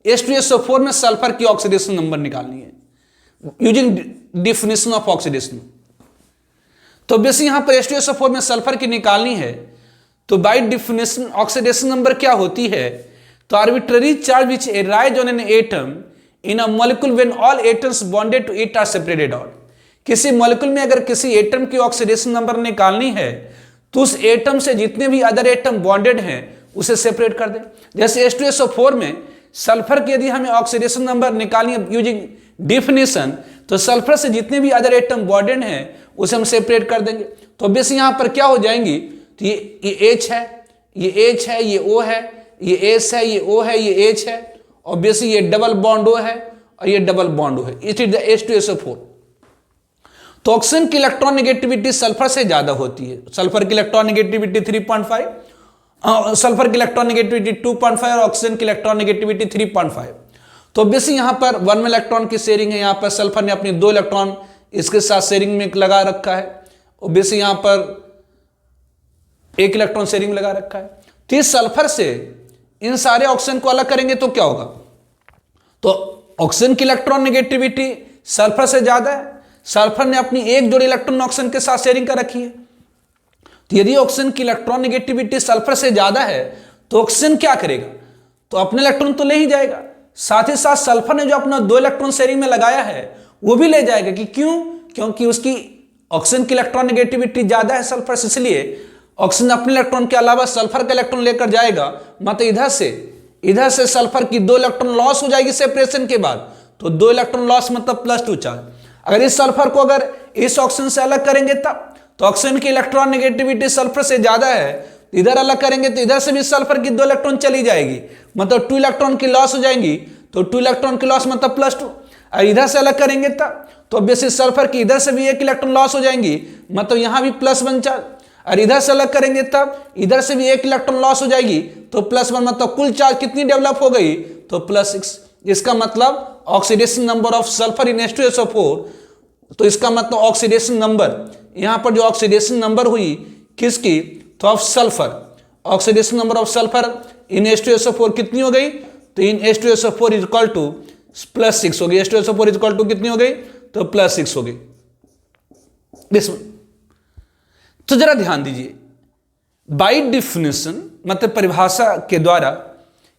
H2SO4 में सल्फर की ऑक्सीडेशन नंबर निकालनी है यूजिंग डिफिनेशन ऑफ ऑक्सीडेशन। तो बेसिक यहां पर H2SO4 में सल्फर की निकालनी है, तो बाय डिफिनेशन ऑक्सीडेशन नंबर क्या होती है? तो arbitrary charge which arise on an atom in a molecule when all atoms bonded to it are separated out. किसी मॉलिक्यूल में अगर किसी एटम की ऑक्सीडेशन नंबर निकालनी है तो उस एटम से जितने भी अदर एटम बॉन्डेड हैं उसे सेपरेट कर दें। जैसे H2SO4 में सल्फर की यदि हमें ऑक्सीडेशन नंबर निकालनी है यूजिंग डिफिनेशन, तो सल्फर से जितने भी अदर एटम बॉन्डेड हैं उसे हम सेपरेट कर देंगे। तो बेसिक यहां पर क्या हो जाएंगी? तो ये H है, ये H है, ये O है, ये S है, ये O है, ये H है, और बेसिक ये डबल बॉन्ड O है और ये डबल बॉन्ड O है। It is the H2SO4। तो ऑक्सीजन की इलेक्ट्रॉन नेगेटिविटी सल्फर से ज्यादा होती है। सल्फर की इलेक्ट्रॉन नेगेटिविटी 3.5, सल्फर की इलेक्ट्रॉन नेगेटिविटी 2.5 और ऑक्सीजन की इलेक्ट्रॉन नेगेटिविटी 3.5। तो बेसिक यहां पर 1 में इलेक्ट्रॉन की शेयरिंग है, यहां पर सल्फर ने अपनी 2 इलेक्ट्रॉन इसके साथ शेयरिंग में लगा रखा है, और बेसिक यहां पर 1 इलेक्ट्रॉन शेयरिंग लगा रखा है। तो इस सल्फर से इन सारे ऑक्सीजन को अलग करेंगे तो क्या होगा? तो ऑक्सीजन की इलेक्ट्रॉन नेगेटिविटी सल्फर से ज्यादा है, सल्फर ने अपनी 1 जोड़ी इलेक्ट्रॉन ऑक्सीजन के साथ शेयरिंग कर रखी है। तो यदि ऑक्सीजन की इलेक्ट्रॉन नेगेटिविटी सल्फर से ज्यादा है तो ऑक्सीजन क्या करेगा? तो अपने इलेक्ट्रॉन तो ले ही जाएगा, साथ ही साथ सल्फर ने जो अपना 2 इलेक्ट्रॉन शेयरिंग में लगाया है वो भी ले जाएगा। कि क्यों? क्योंकि उसकी ऑक्सीजन की इलेक्ट्रॉन नेगेटिविटी ज्यादा है सल्फर से, इसलिए ऑक्सीजन अपने इलेक्ट्रॉन के अलावा सल्फर का इलेक्ट्रॉन लेकर जाएगा। मतलब इधर से सल्फर की 2 इलेक्ट्रॉन लॉस हो जाएगी सेपरेशन के बाद, तो 2 इलेक्ट्रॉन लॉस मतलब +2 चार्ज। अगर इस सल्फर को अगर इस ऑक्सीजन से अलग करेंगे तब, तो ऑक्सीजन की इलेक्ट्रॉन नेगेटिविटी सल्फर से ज्यादा है, इधर अलग करेंगे तो इधर से भी सल्फर की 2 इलेक्ट्रॉन चली जाएगी, मतलब 2 इलेक्ट्रॉन की लॉस हो जाएंगी। तो 2 इलेक्ट्रॉन की लॉस मतलब +2। और इधर से अलग करेंगे तब तो बेसिक सल्फर की इधर से भी 1 इलेक्ट्रॉन लॉस हो जाएंगी, मतलब यहां भी +1 चार्ज। और इधर से अलग करेंगे तब इधर से भी 1 इलेक्ट्रॉन लॉस हो जाएगी, तो +1 मतलब कुल चार्ज कितनी डेवलप हो गई? तो +6। इसका मतलब oxidation number of sulphur in H2SO4, तो इसका मतलब ऑक्सीडेशन नंबर, यहां पर जो ऑक्सीडेशन नंबर हुई किसकी? तो of sulphur, oxidation number of sulphur in H2SO4 कितनी हो गई? तो इन H2SO4 इज इक्वल टू +6 हो गई। H2SO4 इज इक्वल टू कितनी हो गई? तो +6 हो गई। तो जरा ध्यान दीजिए, बाय डिफिनेशन मतलब परिभाषा के द्वारा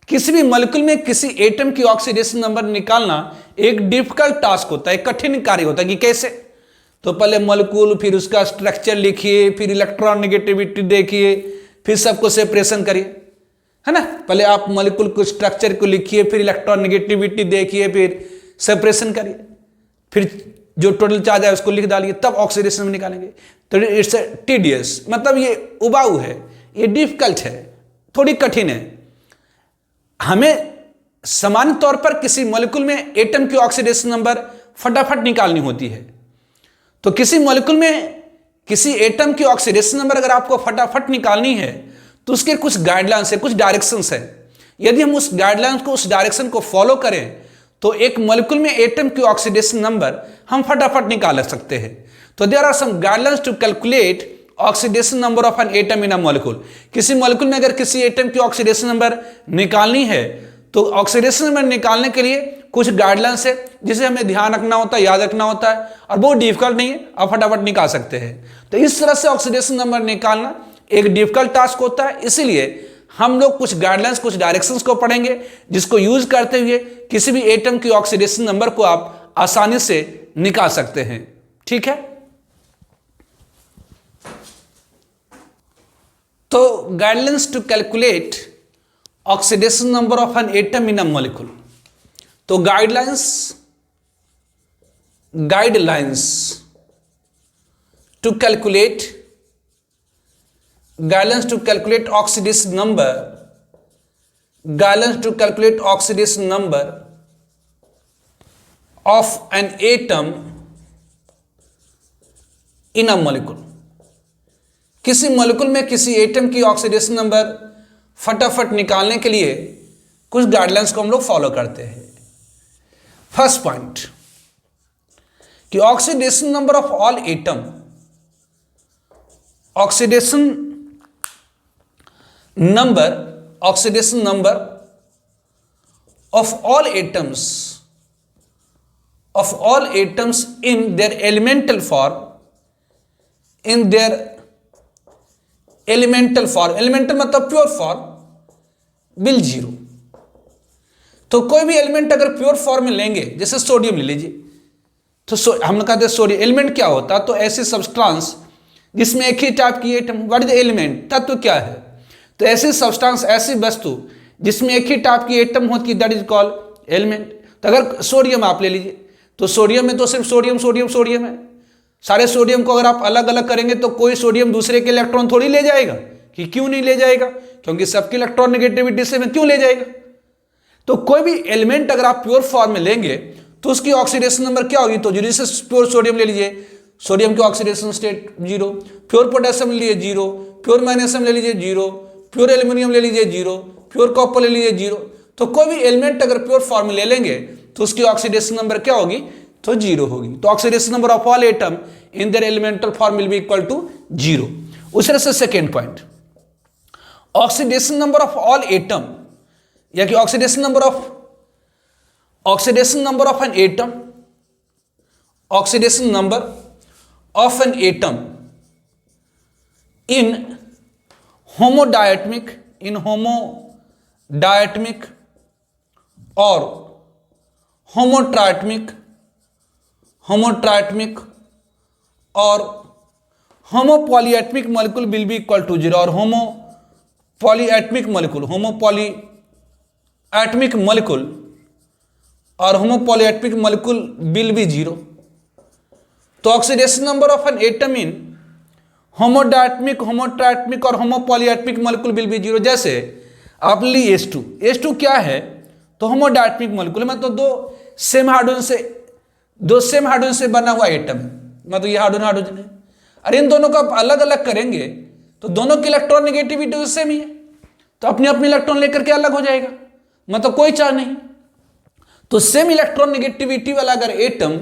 किसी भी मॉलिक्यूल में किसी एटम की ऑक्सीडेशन नंबर निकालना एक डिफिकल्ट टास्क होता है, एक कठिन कार्य होता है। कि कैसे? तो पहले मॉलिक्यूल, फिर उसका स्ट्रक्चर लिखिए, फिर इलेक्ट्रॉन नेगेटिविटी देखिए, फिर सबको सेपरेशन करिए, है ना। पहले आप मॉलिक्यूल को स्ट्रक्चर को लिखिए, फिर इलेक्ट्रॉन नेगेटिविटी देखिए, फिर सेपरेशन करिए, फिर जो टोटल चार्ज है उसको लिख डालिए, तब ऑक्सीडेशन में निकालेंगे। तो इट्स टीडियस, मतलब ये उबाऊ है, ये डिफिकल्ट है, थोड़ी कठिन है। हमें सामान्य तौर पर किसी मॉलिक्यूल में एटम की ऑक्सीडेशन नंबर फटाफट निकालनी होती है। तो किसी मॉलिक्यूल में किसी एटम की ऑक्सीडेशन नंबर अगर आपको फटाफट निकालनी है तो उसके कुछ गाइडलाइंस है, कुछ डायरेक्शंस है। यदि हम उस गाइडलाइंस को, उस डायरेक्शन को फॉलो करें तो एक मॉलिक्यूल में एटम की ऑक्सीडेशन नंबर हम फटाफट निकाल सकते हैं। तो there are some guidelines to calculate oxidation number of an atom in a molecule. किसी मॉलिक्यूल में अगर किसी एटम की ऑक्सीडेशन नंबर निकालनी है तो ऑक्सीडेशन नंबर निकालने के लिए कुछ गाइडलाइंस है जिसे हमें ध्यान रखना होता है, याद रखना होता है, और बहुत डिफिकल्ट नहीं है, आप फटाफट निकाल सकते हैं। तो इस तरह से ऑक्सीडेशन नंबर निकालना एक डिफिकल्ट टास्क होता है, इसीलिए हम लोग कुछ गाइडलाइंस, कुछ डायरेक्शंस को पढ़ेंगे जिसको यूज करते हुए किसी भी एटम की ऑक्सीडेशन नंबर को आप आसानी से निकाल सकते हैं। ठीक है, तो guidelines to calculate oxidation number of an atom in a molecule. तो guidelines to calculate oxidation number of an atom in a molecule। किसी मॉलिक्यूल में किसी एटम की ऑक्सीडेशन नंबर फटाफट निकालने के लिए कुछ गाइडलाइंस को हम लोग फॉलो करते हैं। फर्स्ट पॉइंट कि oxidation number of all atom, oxidation number of all atoms in their elemental form, elemental मतलब प्योर फॉर्म, बिल जीरो। तो कोई भी एलिमेंट अगर प्योर फॉर्म में लेंगे, जैसे सोडियम ले लीजिए, तो हम कहते हैं सोडियम एलिमेंट क्या होता है, तो ऐसे सब्सटेंस जिसमें एक ही टाइप की atom, what is the element, तत्व क्या है, तो ऐसी सब्सटेंस, ऐसी वस्तु जिसमें एक ही टाइप की एटम होती है, दैट इज कॉल्ड एलिमेंट। तो अगर सोडियम आप ले लीजिए, तो सोडियम में तो सिर्फ सोडियम है। सारे सोडियम को अगर आप अलग अलग करेंगे तो कोई सोडियम दूसरे के इलेक्ट्रॉन थोड़ी ले जाएगा, कि क्यों नहीं ले जाएगा, क्योंकि सबकी इलेक्ट्रॉन नेगेटिविटी से क्यों ले जाएगा। तो कोई भी एलिमेंट अगर आप प्योर फॉर्म में लेंगे तो उसकी ऑक्सीडेशन नंबर क्या होगी, तो जैसे प्योर सोडियम ले लीजिए, सोडियम की ऑक्सीडेशन स्टेट 0, प्योर पोटेशियम ले लीजिए 0, प्योर मैग्नीशियम ले लीजिए 0, प्योर एल्यूमिनियम ले लीजिए 0, प्योर कॉपर ले लीजिए 0। तो कोई भी एलिमेंट अगर प्योर फॉर्म में ले लेंगे तो उसकी ऑक्सीडेशन नंबर क्या होगी, तो 0 होगी। तो oxidation number of all atom in their elemental form will be equal to 0। उस तरह से second point, oxidation number of all atom, या कि oxidation number of an atom, oxidation number of an atom in homodiatomic और homotriatomic और homopolyatomic molecule will be equal to 0। और homopolyatomic molecule will be 0। तो oxidation number of an atom in homodiatomic, homotriatomic और homopolyatomic molecule will be 0। जैसे आप ली H2 क्या है, तो होमोडायटमिक मॉलिक्यूल, मतलब दो सेम हाइड्रोजन से बना हुआ एटम है, मतलब ये हाइड्रोजन है। अरे इन दोनों को आप अलग अलग करेंगे तो दोनों की इलेक्ट्रॉन नेगेटिविटी सेम ही है, तो अपने अपने इलेक्ट्रॉन लेकर के अलग हो जाएगा, मतलब कोई चार्ज नहीं। तो सेम इलेक्ट्रॉन नेगेटिविटी वाला अगर एटम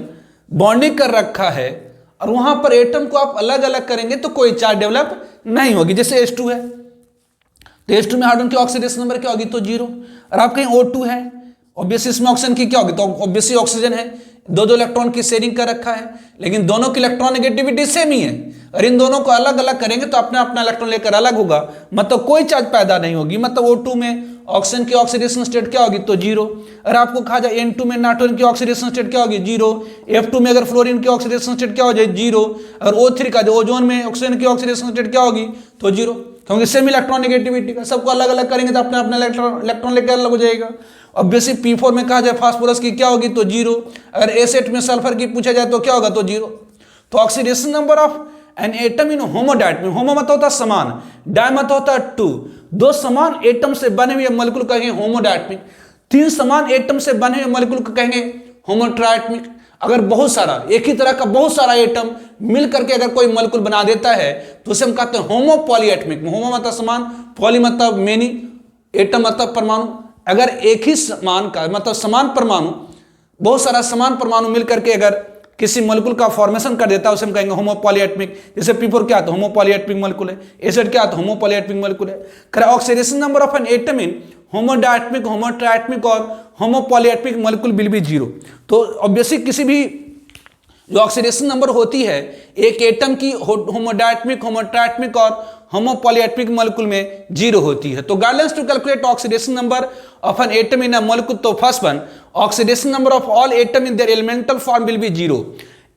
बॉन्डिंग कर रखा है और वहां पर एटम को आप अलग अलग करेंगे तो कोई चार्ज डेवलप नहीं होगी। जैसे H2 है, तो H2 में हाइड्रोजन की ऑक्सीडेशन नंबर क्या होगी, तो 0। और आप कहीं O2 है, ऑब्वियसली इसमें ऑक्सीजन की क्या होगी, तो ऑब्वियसली ऑक्सीजन है, दो इलेक्ट्रॉन की शेयरिंग कर रखा है, लेकिन दोनों की इलेक्ट्रॉन नेगेटिविटी सेम ही है। और इन दोनों को अलग अलग करेंगे तो अपना अपना इलेक्ट्रॉन लेकर अलग होगा, मतलब कोई चार्ज पैदा नहीं होगी। मतलब O2 में ऑक्सीजन की ऑक्सीडेशन स्टेट क्या होगी, तो 0। और आपको कहा जाए N2 में नाइट्रोजन की ऑक्सीडेशन स्टेट क्या होगी, 0। F2 में अगर फ्लोरीन की ऑक्सीडेशन स्टेट क्या हो जाए, 0। और O3 का जो ओजोन में ऑक्सीजन की ऑक्सीडेशन स्टेट क्या होगी, तो 0, क्योंकि सेम इलेक्ट्रॉन नेगेटिविटी का, सबको अलग अलग करेंगे तो अपना अपना इलेक्ट्रॉन लेकर अलग हो जाएगा। ऑब्वियसली P4 में कहा जाए फास्फोरस की क्या होगी, तो 0। अगर A8 में सल्फर की पूछा जाए तो क्या होगा, तो 0। तो oxidation number of an atom in homodiatomic, homo मतलब होता है समान, डाय मतलब होता है 2, दो समान एटम से बने हुए मॉलिक्यूल कहेंगे होमोडायटमिक, तीन समान एटम से बने हुए मॉलिक्यूल को कहेंगे होमोट्राइटमिक। अगर बहुत सारा, एक ही तरह का बहुत सारा एटम मिल करके अगर कोई मॉलिक्यूल बना देता है तो उसे हम कहते हैं होमोपॉलीएटमिक। होमो मतलब समान, पॉली मतलब मेनी, एटम मतलब परमाणु। अगर एक ही समान का मतलब समान परमाणु, बहुत सारा समान परमाणु मिल करके अगर किसी मॉलिक्यूल का फॉर्मेशन कर देता है उसे हम कहेंगे होमोपॉलीएटमिक। जैसे P4 क्या आता है, होमोपॉलीएटमिक मॉलिक्यूल है। एसिड क्या आता है, होमोपॉलीएटमिक मॉलिक्यूल है। Oxidation number of an atom in homodiatomic, homotriatomic और होमोपॉलीएटमिक मॉलिक्यूल विल बी 0। तो ऑब्वियसली किसी भी जो ऑक्सीडेशन नंबर होती है एक एटम की होमोडायटमिक, होमोट्राइटमिक और होमोपॉलीएटमिक मॉलिक्यूल में 0 होती है। तो guidelines to calculate oxidation number of an atom in a molecule, तो first one, oxidation number of all atom in their elemental form will be 0।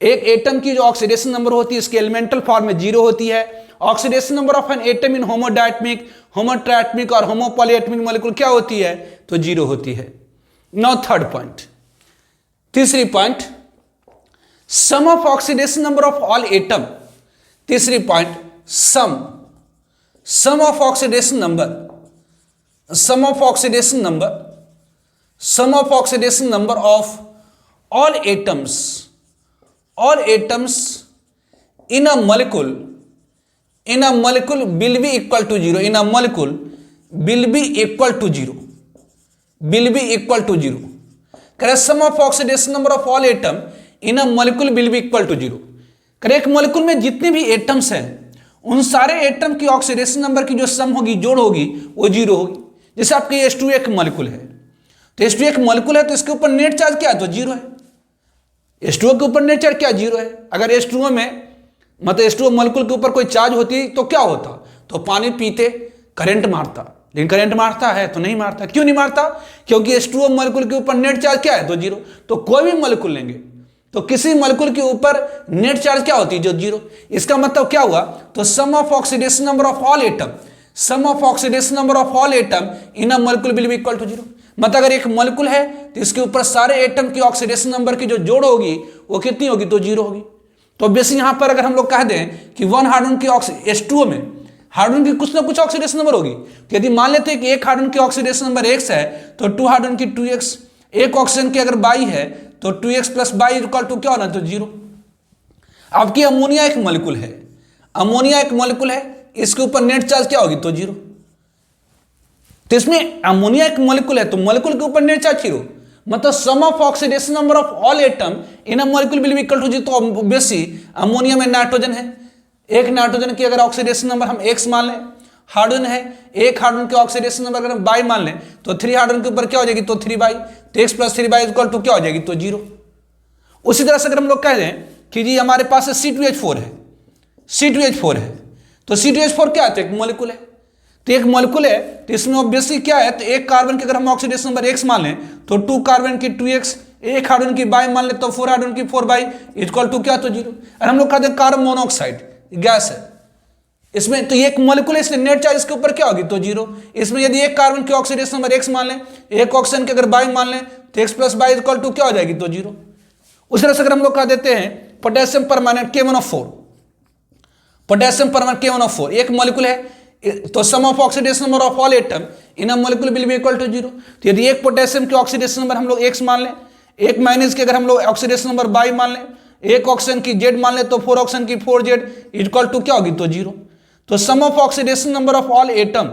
एक एटम की जो ऑक्सीडेशन नंबर होती है इसके एलिमेंटल फॉर्म में 0 होती है। Oxidation number of an atom in homodiatomic, homotriatomic और होमोपॉलीएटमिक मॉलिक्यूल क्या होती है, तो 0 होती है। नाउ थर्ड पॉइंट, तीसरी point, sum of oxidation number of all atom. तीसरी point, sum of oxidation number, sum of oxidation number, sum of oxidation number of all atoms in a molecule will be equal to 0, in a molecule will be equal to 0, will be equal to 0। करें sum of oxidation number of all atom in a molecule will be equal to 0। करें एक molecule में जितने भी atoms हैं उन सारे atom की ऑक्सीडेशन नंबर की जो सम होगी, जोड़ होगी, वो 0 होगी। जैसे आपके H2 एक मॉलिक्यूल है, तो H2 एक मॉलिक्यूल है तो इसके ऊपर नेट चार्ज क्या है, तो 0 है। H2O के ऊपर नेट चार्ज क्या, 0 है। अगर H2O में मतलब H2O मॉलिक्यूल के ऊपर कोई चार्ज होती तो क्या होता, तो पानी पीते करंट मारता, लेकिन करंट मारता है तो नहीं मारता। क्यों नहीं मारता, क्योंकि H2O मॉलिक्यूल के ऊपर नेट चार्ज क्या है, तो 0। तो कोई भी मॉलिक्यूल लेंगे तो किसी मॉलिक्यूल के ऊपर नेट चार्ज क्या होती है, जो 0। इसका मतलब क्या हुआ, तो sum of oxidation number of all atom, sum of oxidation number of all atom in a molecule will be equal to 0। मतलब अगर एक मॉलिक्यूल है तो इसके ऊपर सारे एटम की ऑक्सीडेशन नंबर की जो जोड़ होगी वो कितनी होगी, तो 0 होगी। तो बेसिक यहां पर अगर हम लोग कह दें कि 1 हाइड्रोजन की H2O में हाइड्रोजन की कुछ ना कुछ ऑक्सीडेशन नंबर होगी, तो यदि मान लेते हैं कि एक हाइड्रोजन की ऑक्सीडेशन नंबर x है तो 2 हाइड्रोजन की 2x, एक ऑक्सीजन की अगर बाई है तो 2x plus by equal to क्या होना, तो 0। आपकी अमोनिया एक मॉलिक्यूल है, अमोनिया एक मॉलिक्यूल है, इसके ऊपर नेट चार्ज क्या होगी, तो 0। तो इसमें अमोनिया एक मॉलिक्यूल है तो मॉलिक्यूल के ऊपर नेट चार्ज 0, मतलब sum of oxidation number of all atom in a molecule will be equal to 0। तो ऑब्वियसली अमोनिया में नाइट्रोजन है, एक नाइट्रोजन की अगर ऑक्सीडेशन नंबर हम x मान लें, हाइड्रोजन है, एक हाइड्रोजन के ऑक्सीडेशन नंबर अगर हम बाई मान लें तो 3 हाइड्रोजन के ऊपर क्या हो जाएगी, तो 3 बाई, तो x plus 3 by equal to क्या हो जाएगी, तो 0। उसी तरह से अगर हम लोग कह दें कि जी हमारे पास C2H4 है, C2H4 है, तो C2H4 क्या है, तो एक मॉलिक्यूल है। तो एक मॉलिक्यूल है तो इसमें ऑब्वियसली क्या है, तो एक कार्बन की अगर हम ऑक्सीडेशन नंबर x मान लें तो 2 कार्बन की 2x, एक हाइड्रोजन की बाई मान लें तो 4 हाइड्रोजन की 4 बाई इक्वल टू क्या, तो 0। और हम लोग कहते हैं कार्बन मोनोऑक्साइड गैस है, इसमें तो एक मॉलिक्यूल है इसलिए नेट चार्ज इसके ऊपर क्या होगी, तो 0। इसमें यदि एक कार्बन की ऑक्सीडेशन नंबर x मान लें, एक ऑक्सीजन की अगर बाई मान लें तो x plus by equal to क्या हो जाएगी, तो 0। उस तरह से अगर हम लोग कह देते हैं potassium permanent K1O4, potassium permanent K1O4 एक मॉलिक्यूल है, तो sum of oxidation number of all atom in a molecule will be equal to 0। तो यदि एक पोटेशियम की ऑक्सीडेशन नंबर हम लोग x मान लें, एक माइनस की अगर हम लोग ऑक्सीडेशन नंबर बाई मान लें, एक ऑक्सीजन की z मान लें तो 4 ऑक्सीजन की 4z इक्वल टू क्या होगी, तो 0। तो sum of oxidation number of all atom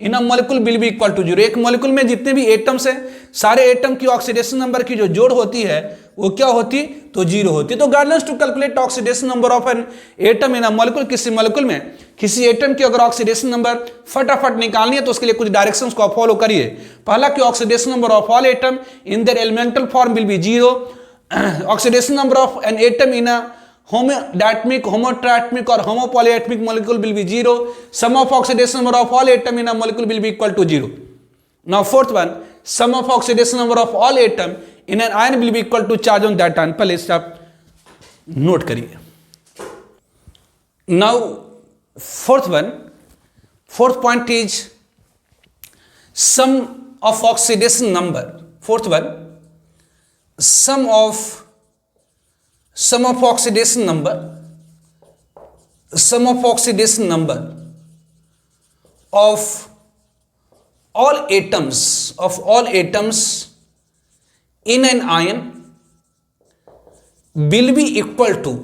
in a molecule will be equal to 0। एक मॉलिक्यूल में जितने भी एटम्स हैं सारे एटम की ऑक्सीडेशन नंबर की जो जोड़ होती है वो क्या होती, तो 0 होती। तो guidelines to calculate oxidation number of an atom in a molecule, किसी मॉलिक्यूल में किसी एटम की अगर ऑक्सीडेशन नंबर फटाफट निकालनी है तो उसके लिए कुछ डायरेक्शंस को आप फॉलो करिए। पहला कि oxidation number of all atom in their elemental form will be 0। Oxidation number of an atom in a homodiatomic, homotriatomic or homopolyatomic molecule will be 0. Sum of oxidation number of all atom in a molecule will be equal to 0. Now fourth one, sum of oxidation number of all atom in an ion will be equal to charge on that ion. पहले इसे आप note करिए। Now fourth one, fourth point is sum of oxidation number. Fourth one, sum of oxidation number, sum of oxidation number of all atoms in an ion will be equal to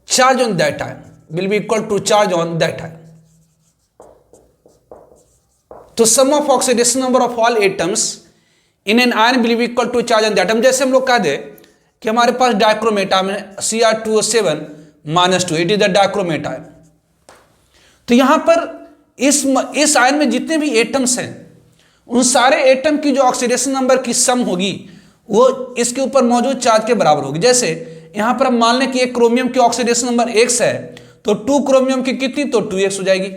charge on that ion, will be equal to charge on that ion. तो sum of oxidation number of all atoms in an ion will be equal to charge on that atom. जैसे हम लोग कह दे कि हमारे पास dichromate ion है Cr2O7-2, it is the dichromate ion. तो यहां पर इस आयन में जितने भी एटम्स हैं उन सारे एटम की जो ऑक्सीडेशन नंबर की सम होगी वो इसके ऊपर मौजूद चार्ज के बराबर होगी। जैसे यहां पर हम मान लें कि एक क्रोमियम की ऑक्सीडेशन नंबर x है तो 2 क्रोमियम की कितनी, तो 2x हो जाएगी।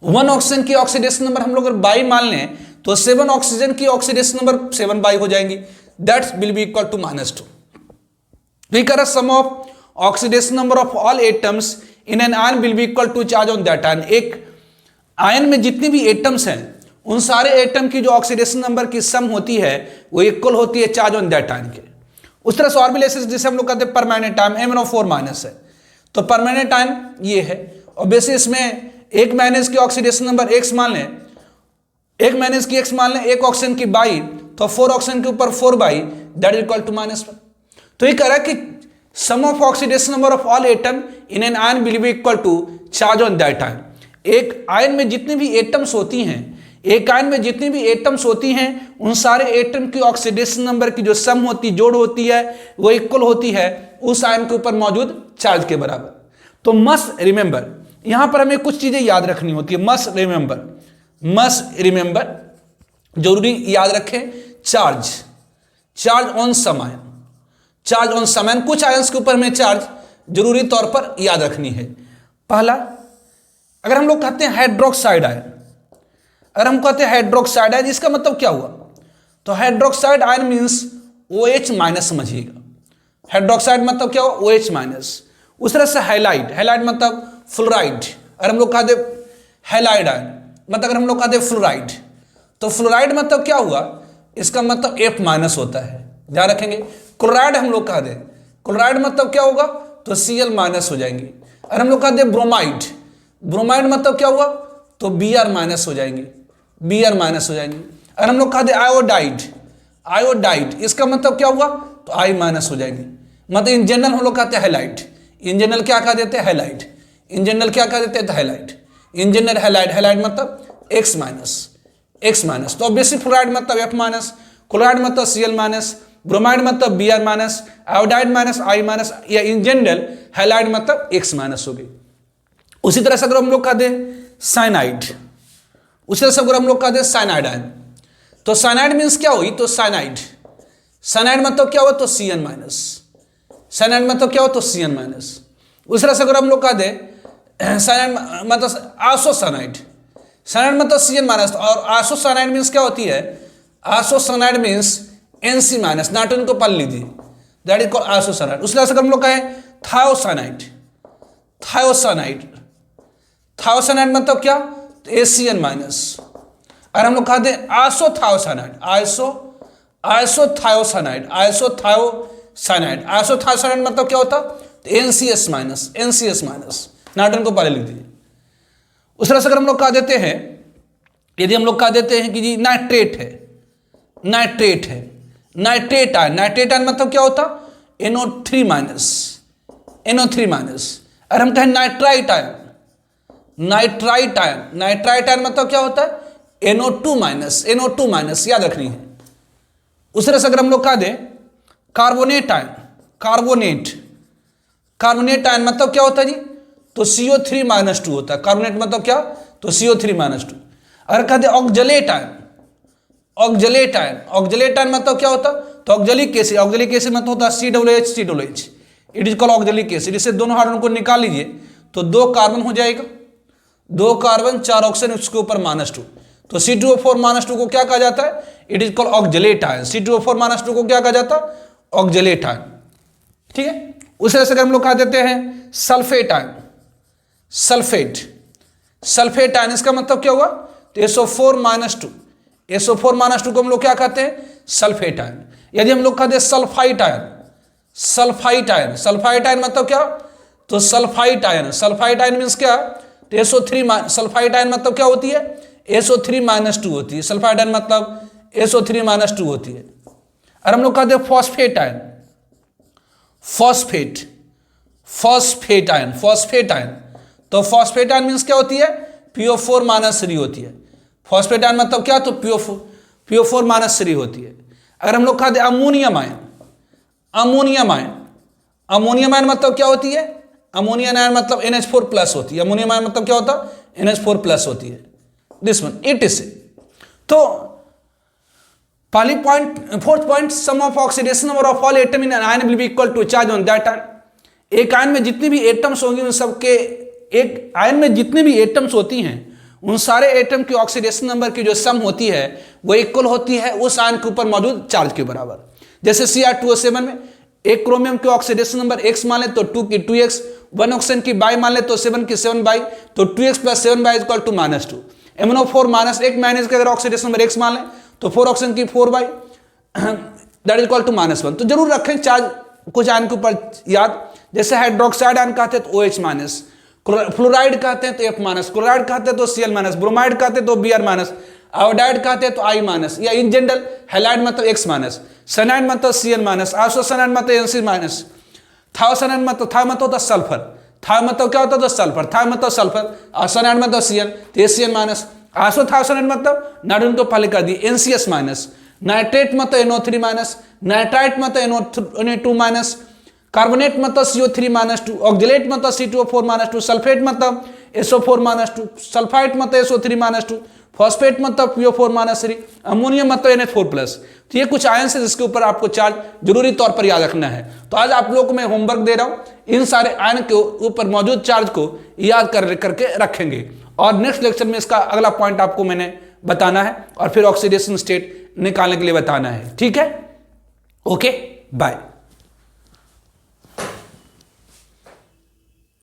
1 ऑक्सीजन की ऑक्सीडेशन नंबर हम लोग अगर बाई मान लें तो 7 ऑक्सीजन की ऑक्सीडेशन नंबर 7 बाई हो जाएंगी, that's will be equal to -2। we कर sum of oxidation number of all atoms in an ion will be equal to charge on that ion. एक आयन में जितने भी एटम्स हैं उन सारे एटम की जो ऑक्सीडेशन नंबर की सम होती है वो इक्वल होती है चार्ज ऑन दैट आयन के। उस तरह से और भी लेसेस जिसे हम लोग कहते हैं परमानेंट आयन, MnO4- है। तो परमानेंट आयन ये है, और बेसिस इसमें एक मैनेज की ऑक्सीडेशन नंबर x मान लें, एक मैनेज की x मान लें, एक ऑक्सीजन की बाई, तो 4 ऑक्सीजन के ऊपर 4 by, that is equal to -1। तो ये कह रहा है कि sum of oxidation number of all atom in an ion will be equal to charge on that ion. एक आयन में जितनी भी एटम्स होती हैं, एक आयन में जितनी भी एटम्स होती हैं, उन सारे एटम की ऑक्सीडेशन नंबर की जो सम होती, जोड़ होती है, वो इक्वल होती है उस आयन के ऊपर मौजूद चार्ज के बराबर। तो मस्ट रिमेंबर, यहां पर हमें कुछ चीजें याद रखनी होती है। मस्ट रिमेंबर, जरूरी याद रखें, charge on some ion, charge on some ion, कुछ आयंस के ऊपर हमें चार्ज जरूरी तौर पर याद रखनी है। पहला, अगर हम लोग कहते हैं हाइड्रोक्साइड आयन, अगर हम कहते हैं हाइड्रोक्साइड आयन, इसका मतलब क्या हुआ? तो हाइड्रोक्साइड आयन मींस OH- समझिएगा। हाइड्रोक्साइड मतलब क्या हुआ? OH-। उस तरह से हैलाइड मतलब फ्लोराइड। अगर हम लोग कहते हैलाइड आयन मतलब, अगर हम लोग कहते फ्लोराइड, तो फ्लोराइड मतलब क्या हुआ? इसका मतलब F- होता है, ध्यान रखेंगे। क्लोराइड हम लोग कहते, क्लोराइड मतलब क्या होगा? तो Cl- हो जाएंगे। अगर हम लोग कहते ब्रोमाइड मतलब क्या हुआ? तो Br- हो जाएंगे, Br- हो जाएंगे। अगर हम लोग कहते आयोडाइड, इसका मतलब क्या हुआ? तो I- हो जाएंगे। मतलब इन जनरल हम लोग कहते हैं हैलाइड, इन जनरल क्या कह देते हैं? हैलाइड, इन जनरल क्या कह देते हैं? हैलाइड, इन जनरल हैलाइड मतलब X-। तो ऑब्वियसली फ्लोराइड मतलब F-, क्लोराइड मतलब Cl-, ब्रोमाइड मतलब Br-, आयोडाइड -I-, या इन जनरल हैलाइड मतलब X- हो गई। उसी तरह से अगर हम लोग कह दें साइनाइड, उसी तरह से अगर हम लोग कह दें साइनाइड आयन, तो साइनाइड मीन्स क्या हुई? तो साइनाइड मतलब क्या हुआ? तो Cn-, साइनाइड मतलब क्या हुआ? तो Cn-। उस तरह से अगर हम लोग कह दें साइनाइड मतलब आइसोसाइनाइड, साइनाइड मतलब Cn-, और आइसोसाइनाइड मीन्स क्या होती है? आइसोसाइनाइड मीन्स Nc-, नाटन को पढ़ लीजिए, दैट इज कॉल्ड आइसोसाइनाइड। उस तरह से अगर हम लोग कहें थायोसाइनाइड मतलब क्या? तो ACN-। अगर हम लोग कहते हैं आइसोथायोसाइनाइड मतलब क्या होता? तो NCS-, नाटन को पहले लिख दीजिए। उस तरह से अगर हम लोग कह देते हैं, यदि हम लोग कह देते हैं कि जी नाइट्रेट आयन मतलब क्या होता? NO3-। अगर हम कहें नाइट्राइट आयन मतलब क्या होता है? NO2-, याद रखनी है। उस तरह से अगर हम लोग कह दें कार्बोनेट आयन मतलब क्या होता है जी? तो CO3-2 होता है। कार्बोनेट मतलब क्या? तो CO3-2। अगर कह दें ऑक्जेलेट आयन मतलब क्या होता? तो ऑक्जेलिक एसिड मतलब होता है COOH। It is called oxalic acid. इससे दोनों हाइड्रोजन को निकाल लीजिए तो 2 कार्बन हो जाएगा, 2 कार्बन 4 ऑक्सीजन, उसके ऊपर -2, तो C2O4-2 को क्या कहा जाता है? It is called oxalate ion. C2O4-2 को क्या कहा जाता है? ऑक्जेलेट आयन, ठीक है। उस तरह से अगर हम लोग कह देते हैं सल्फेट आयन, इसका मतलब क्या हुआ? तो SO4-2 को हम लोग क्या कहते हैं? Sulphate ion. यदि हम लोग कहते हैं सल्फाइट आयन मतलब क्या? तो सल्फाइट आयन मीन्स क्या? तो SO3 सल्फाइट आयन मतलब क्या होती है? SO3-2 होती है। सल्फाइट आयन मतलब SO3-2 होती है। और हम लोग कहते हैं फॉस्फेट आयन, तो फॉस्फेट आयन मीन्स क्या होती है? PO4-3 होती है। फॉस्फेट आयन मतलब क्या? तो PO4-3 होती है। अगर हम लोग कहते हैं अमोनियम आयन मतलब क्या होती है? अमोनियम आयन मतलब NH4+ होती है। अमोनियम आयन मतलब क्या होता है? NH4+ होती है। This one it is. तो पहली point, fourth point, sum of oxidation number of all atom in an ion will be equal to charge on that ion. एक आयन में जितनी भी एटम्स होंगी उन सबके, एक आयन में जितनी भी एटम्स होती हैं उन सारे एटम की ऑक्सीडेशन नंबर की जो सम होती है वो इक्वल होती है उस आयन के ऊपर मौजूद चार्ज के बराबर। जैसे Cr2O7 में एक क्रोमियम की ऑक्सीडेशन नंबर x मान ले तो 2 की 2x, 1 ऑक्सीजन की बाई मान ले तो 7 की 7 बाई, तो 2x + 7 by equal to -2। MnO4 minus, एक मैंगनीज का अगर ऑक्सीडेशन नंबर x मान लें तो 4 ऑक्सीजन की 4 by that is equal to -1। तो जरूर रखें चार्ज कुछ आयन के ऊपर याद, जैसे हाइड्रोक्साइड आयन कहते हैं तो OH माइनस, फ्लोराइड कहते हैं तो F माइनस, क्लोराइड कहते हैं तो Cl माइनस, ब्रोमाइड कहते हैं तो Br माइनस, आयोडाइड कहते हैं तो I माइनस, या इन जनरल हैलाइड मतलब X माइनस, सनाइड मतलब Cn माइनस, आइसोसनाइड मतलब Nc माइनस, थायोसनाइड मतलब था मतलब होता सल्फर, था मतलब क्या होता है सल्फर, था मतलब सल्फर, आसनाइड मतलब Cn तो ACN माइनस, आइसोथायोसनाइड मतलब नाइट्रोजन को पहले कर दिए NCS माइनस, नाइट्रेट मतलब NO3 माइनस, नाइट्राइट मतलब NO2 माइनस, कार्बोनेट मतलब CO3 माइनस 2, ऑक्जेलेट मतलब C2O4 माइनस 2, सल्फेट मतलब SO4 माइनस 2, सल्फाइट मतलब SO3 माइनस 2, फॉस्फेट मतलब PO4 माइनस 3, अमोनियम मतलब NH4 प्लस। तो ये कुछ आयंस है जिसके ऊपर आपको चार्ज जरूरी तौर पर याद रखना है। तो आज आप लोगों को मैं होमवर्क दे रहा हूं, इन सारे आयन के ऊपर मौजूद चार्ज को याद करके रखेंगे, और नेक्स्ट लेक्चर में इसका अगला पॉइंट आपको मैंने बताना है और फिर ऑक्सीडेशन स्टेट निकालने के लिए बताना है। ठीक है, ओके, बाय।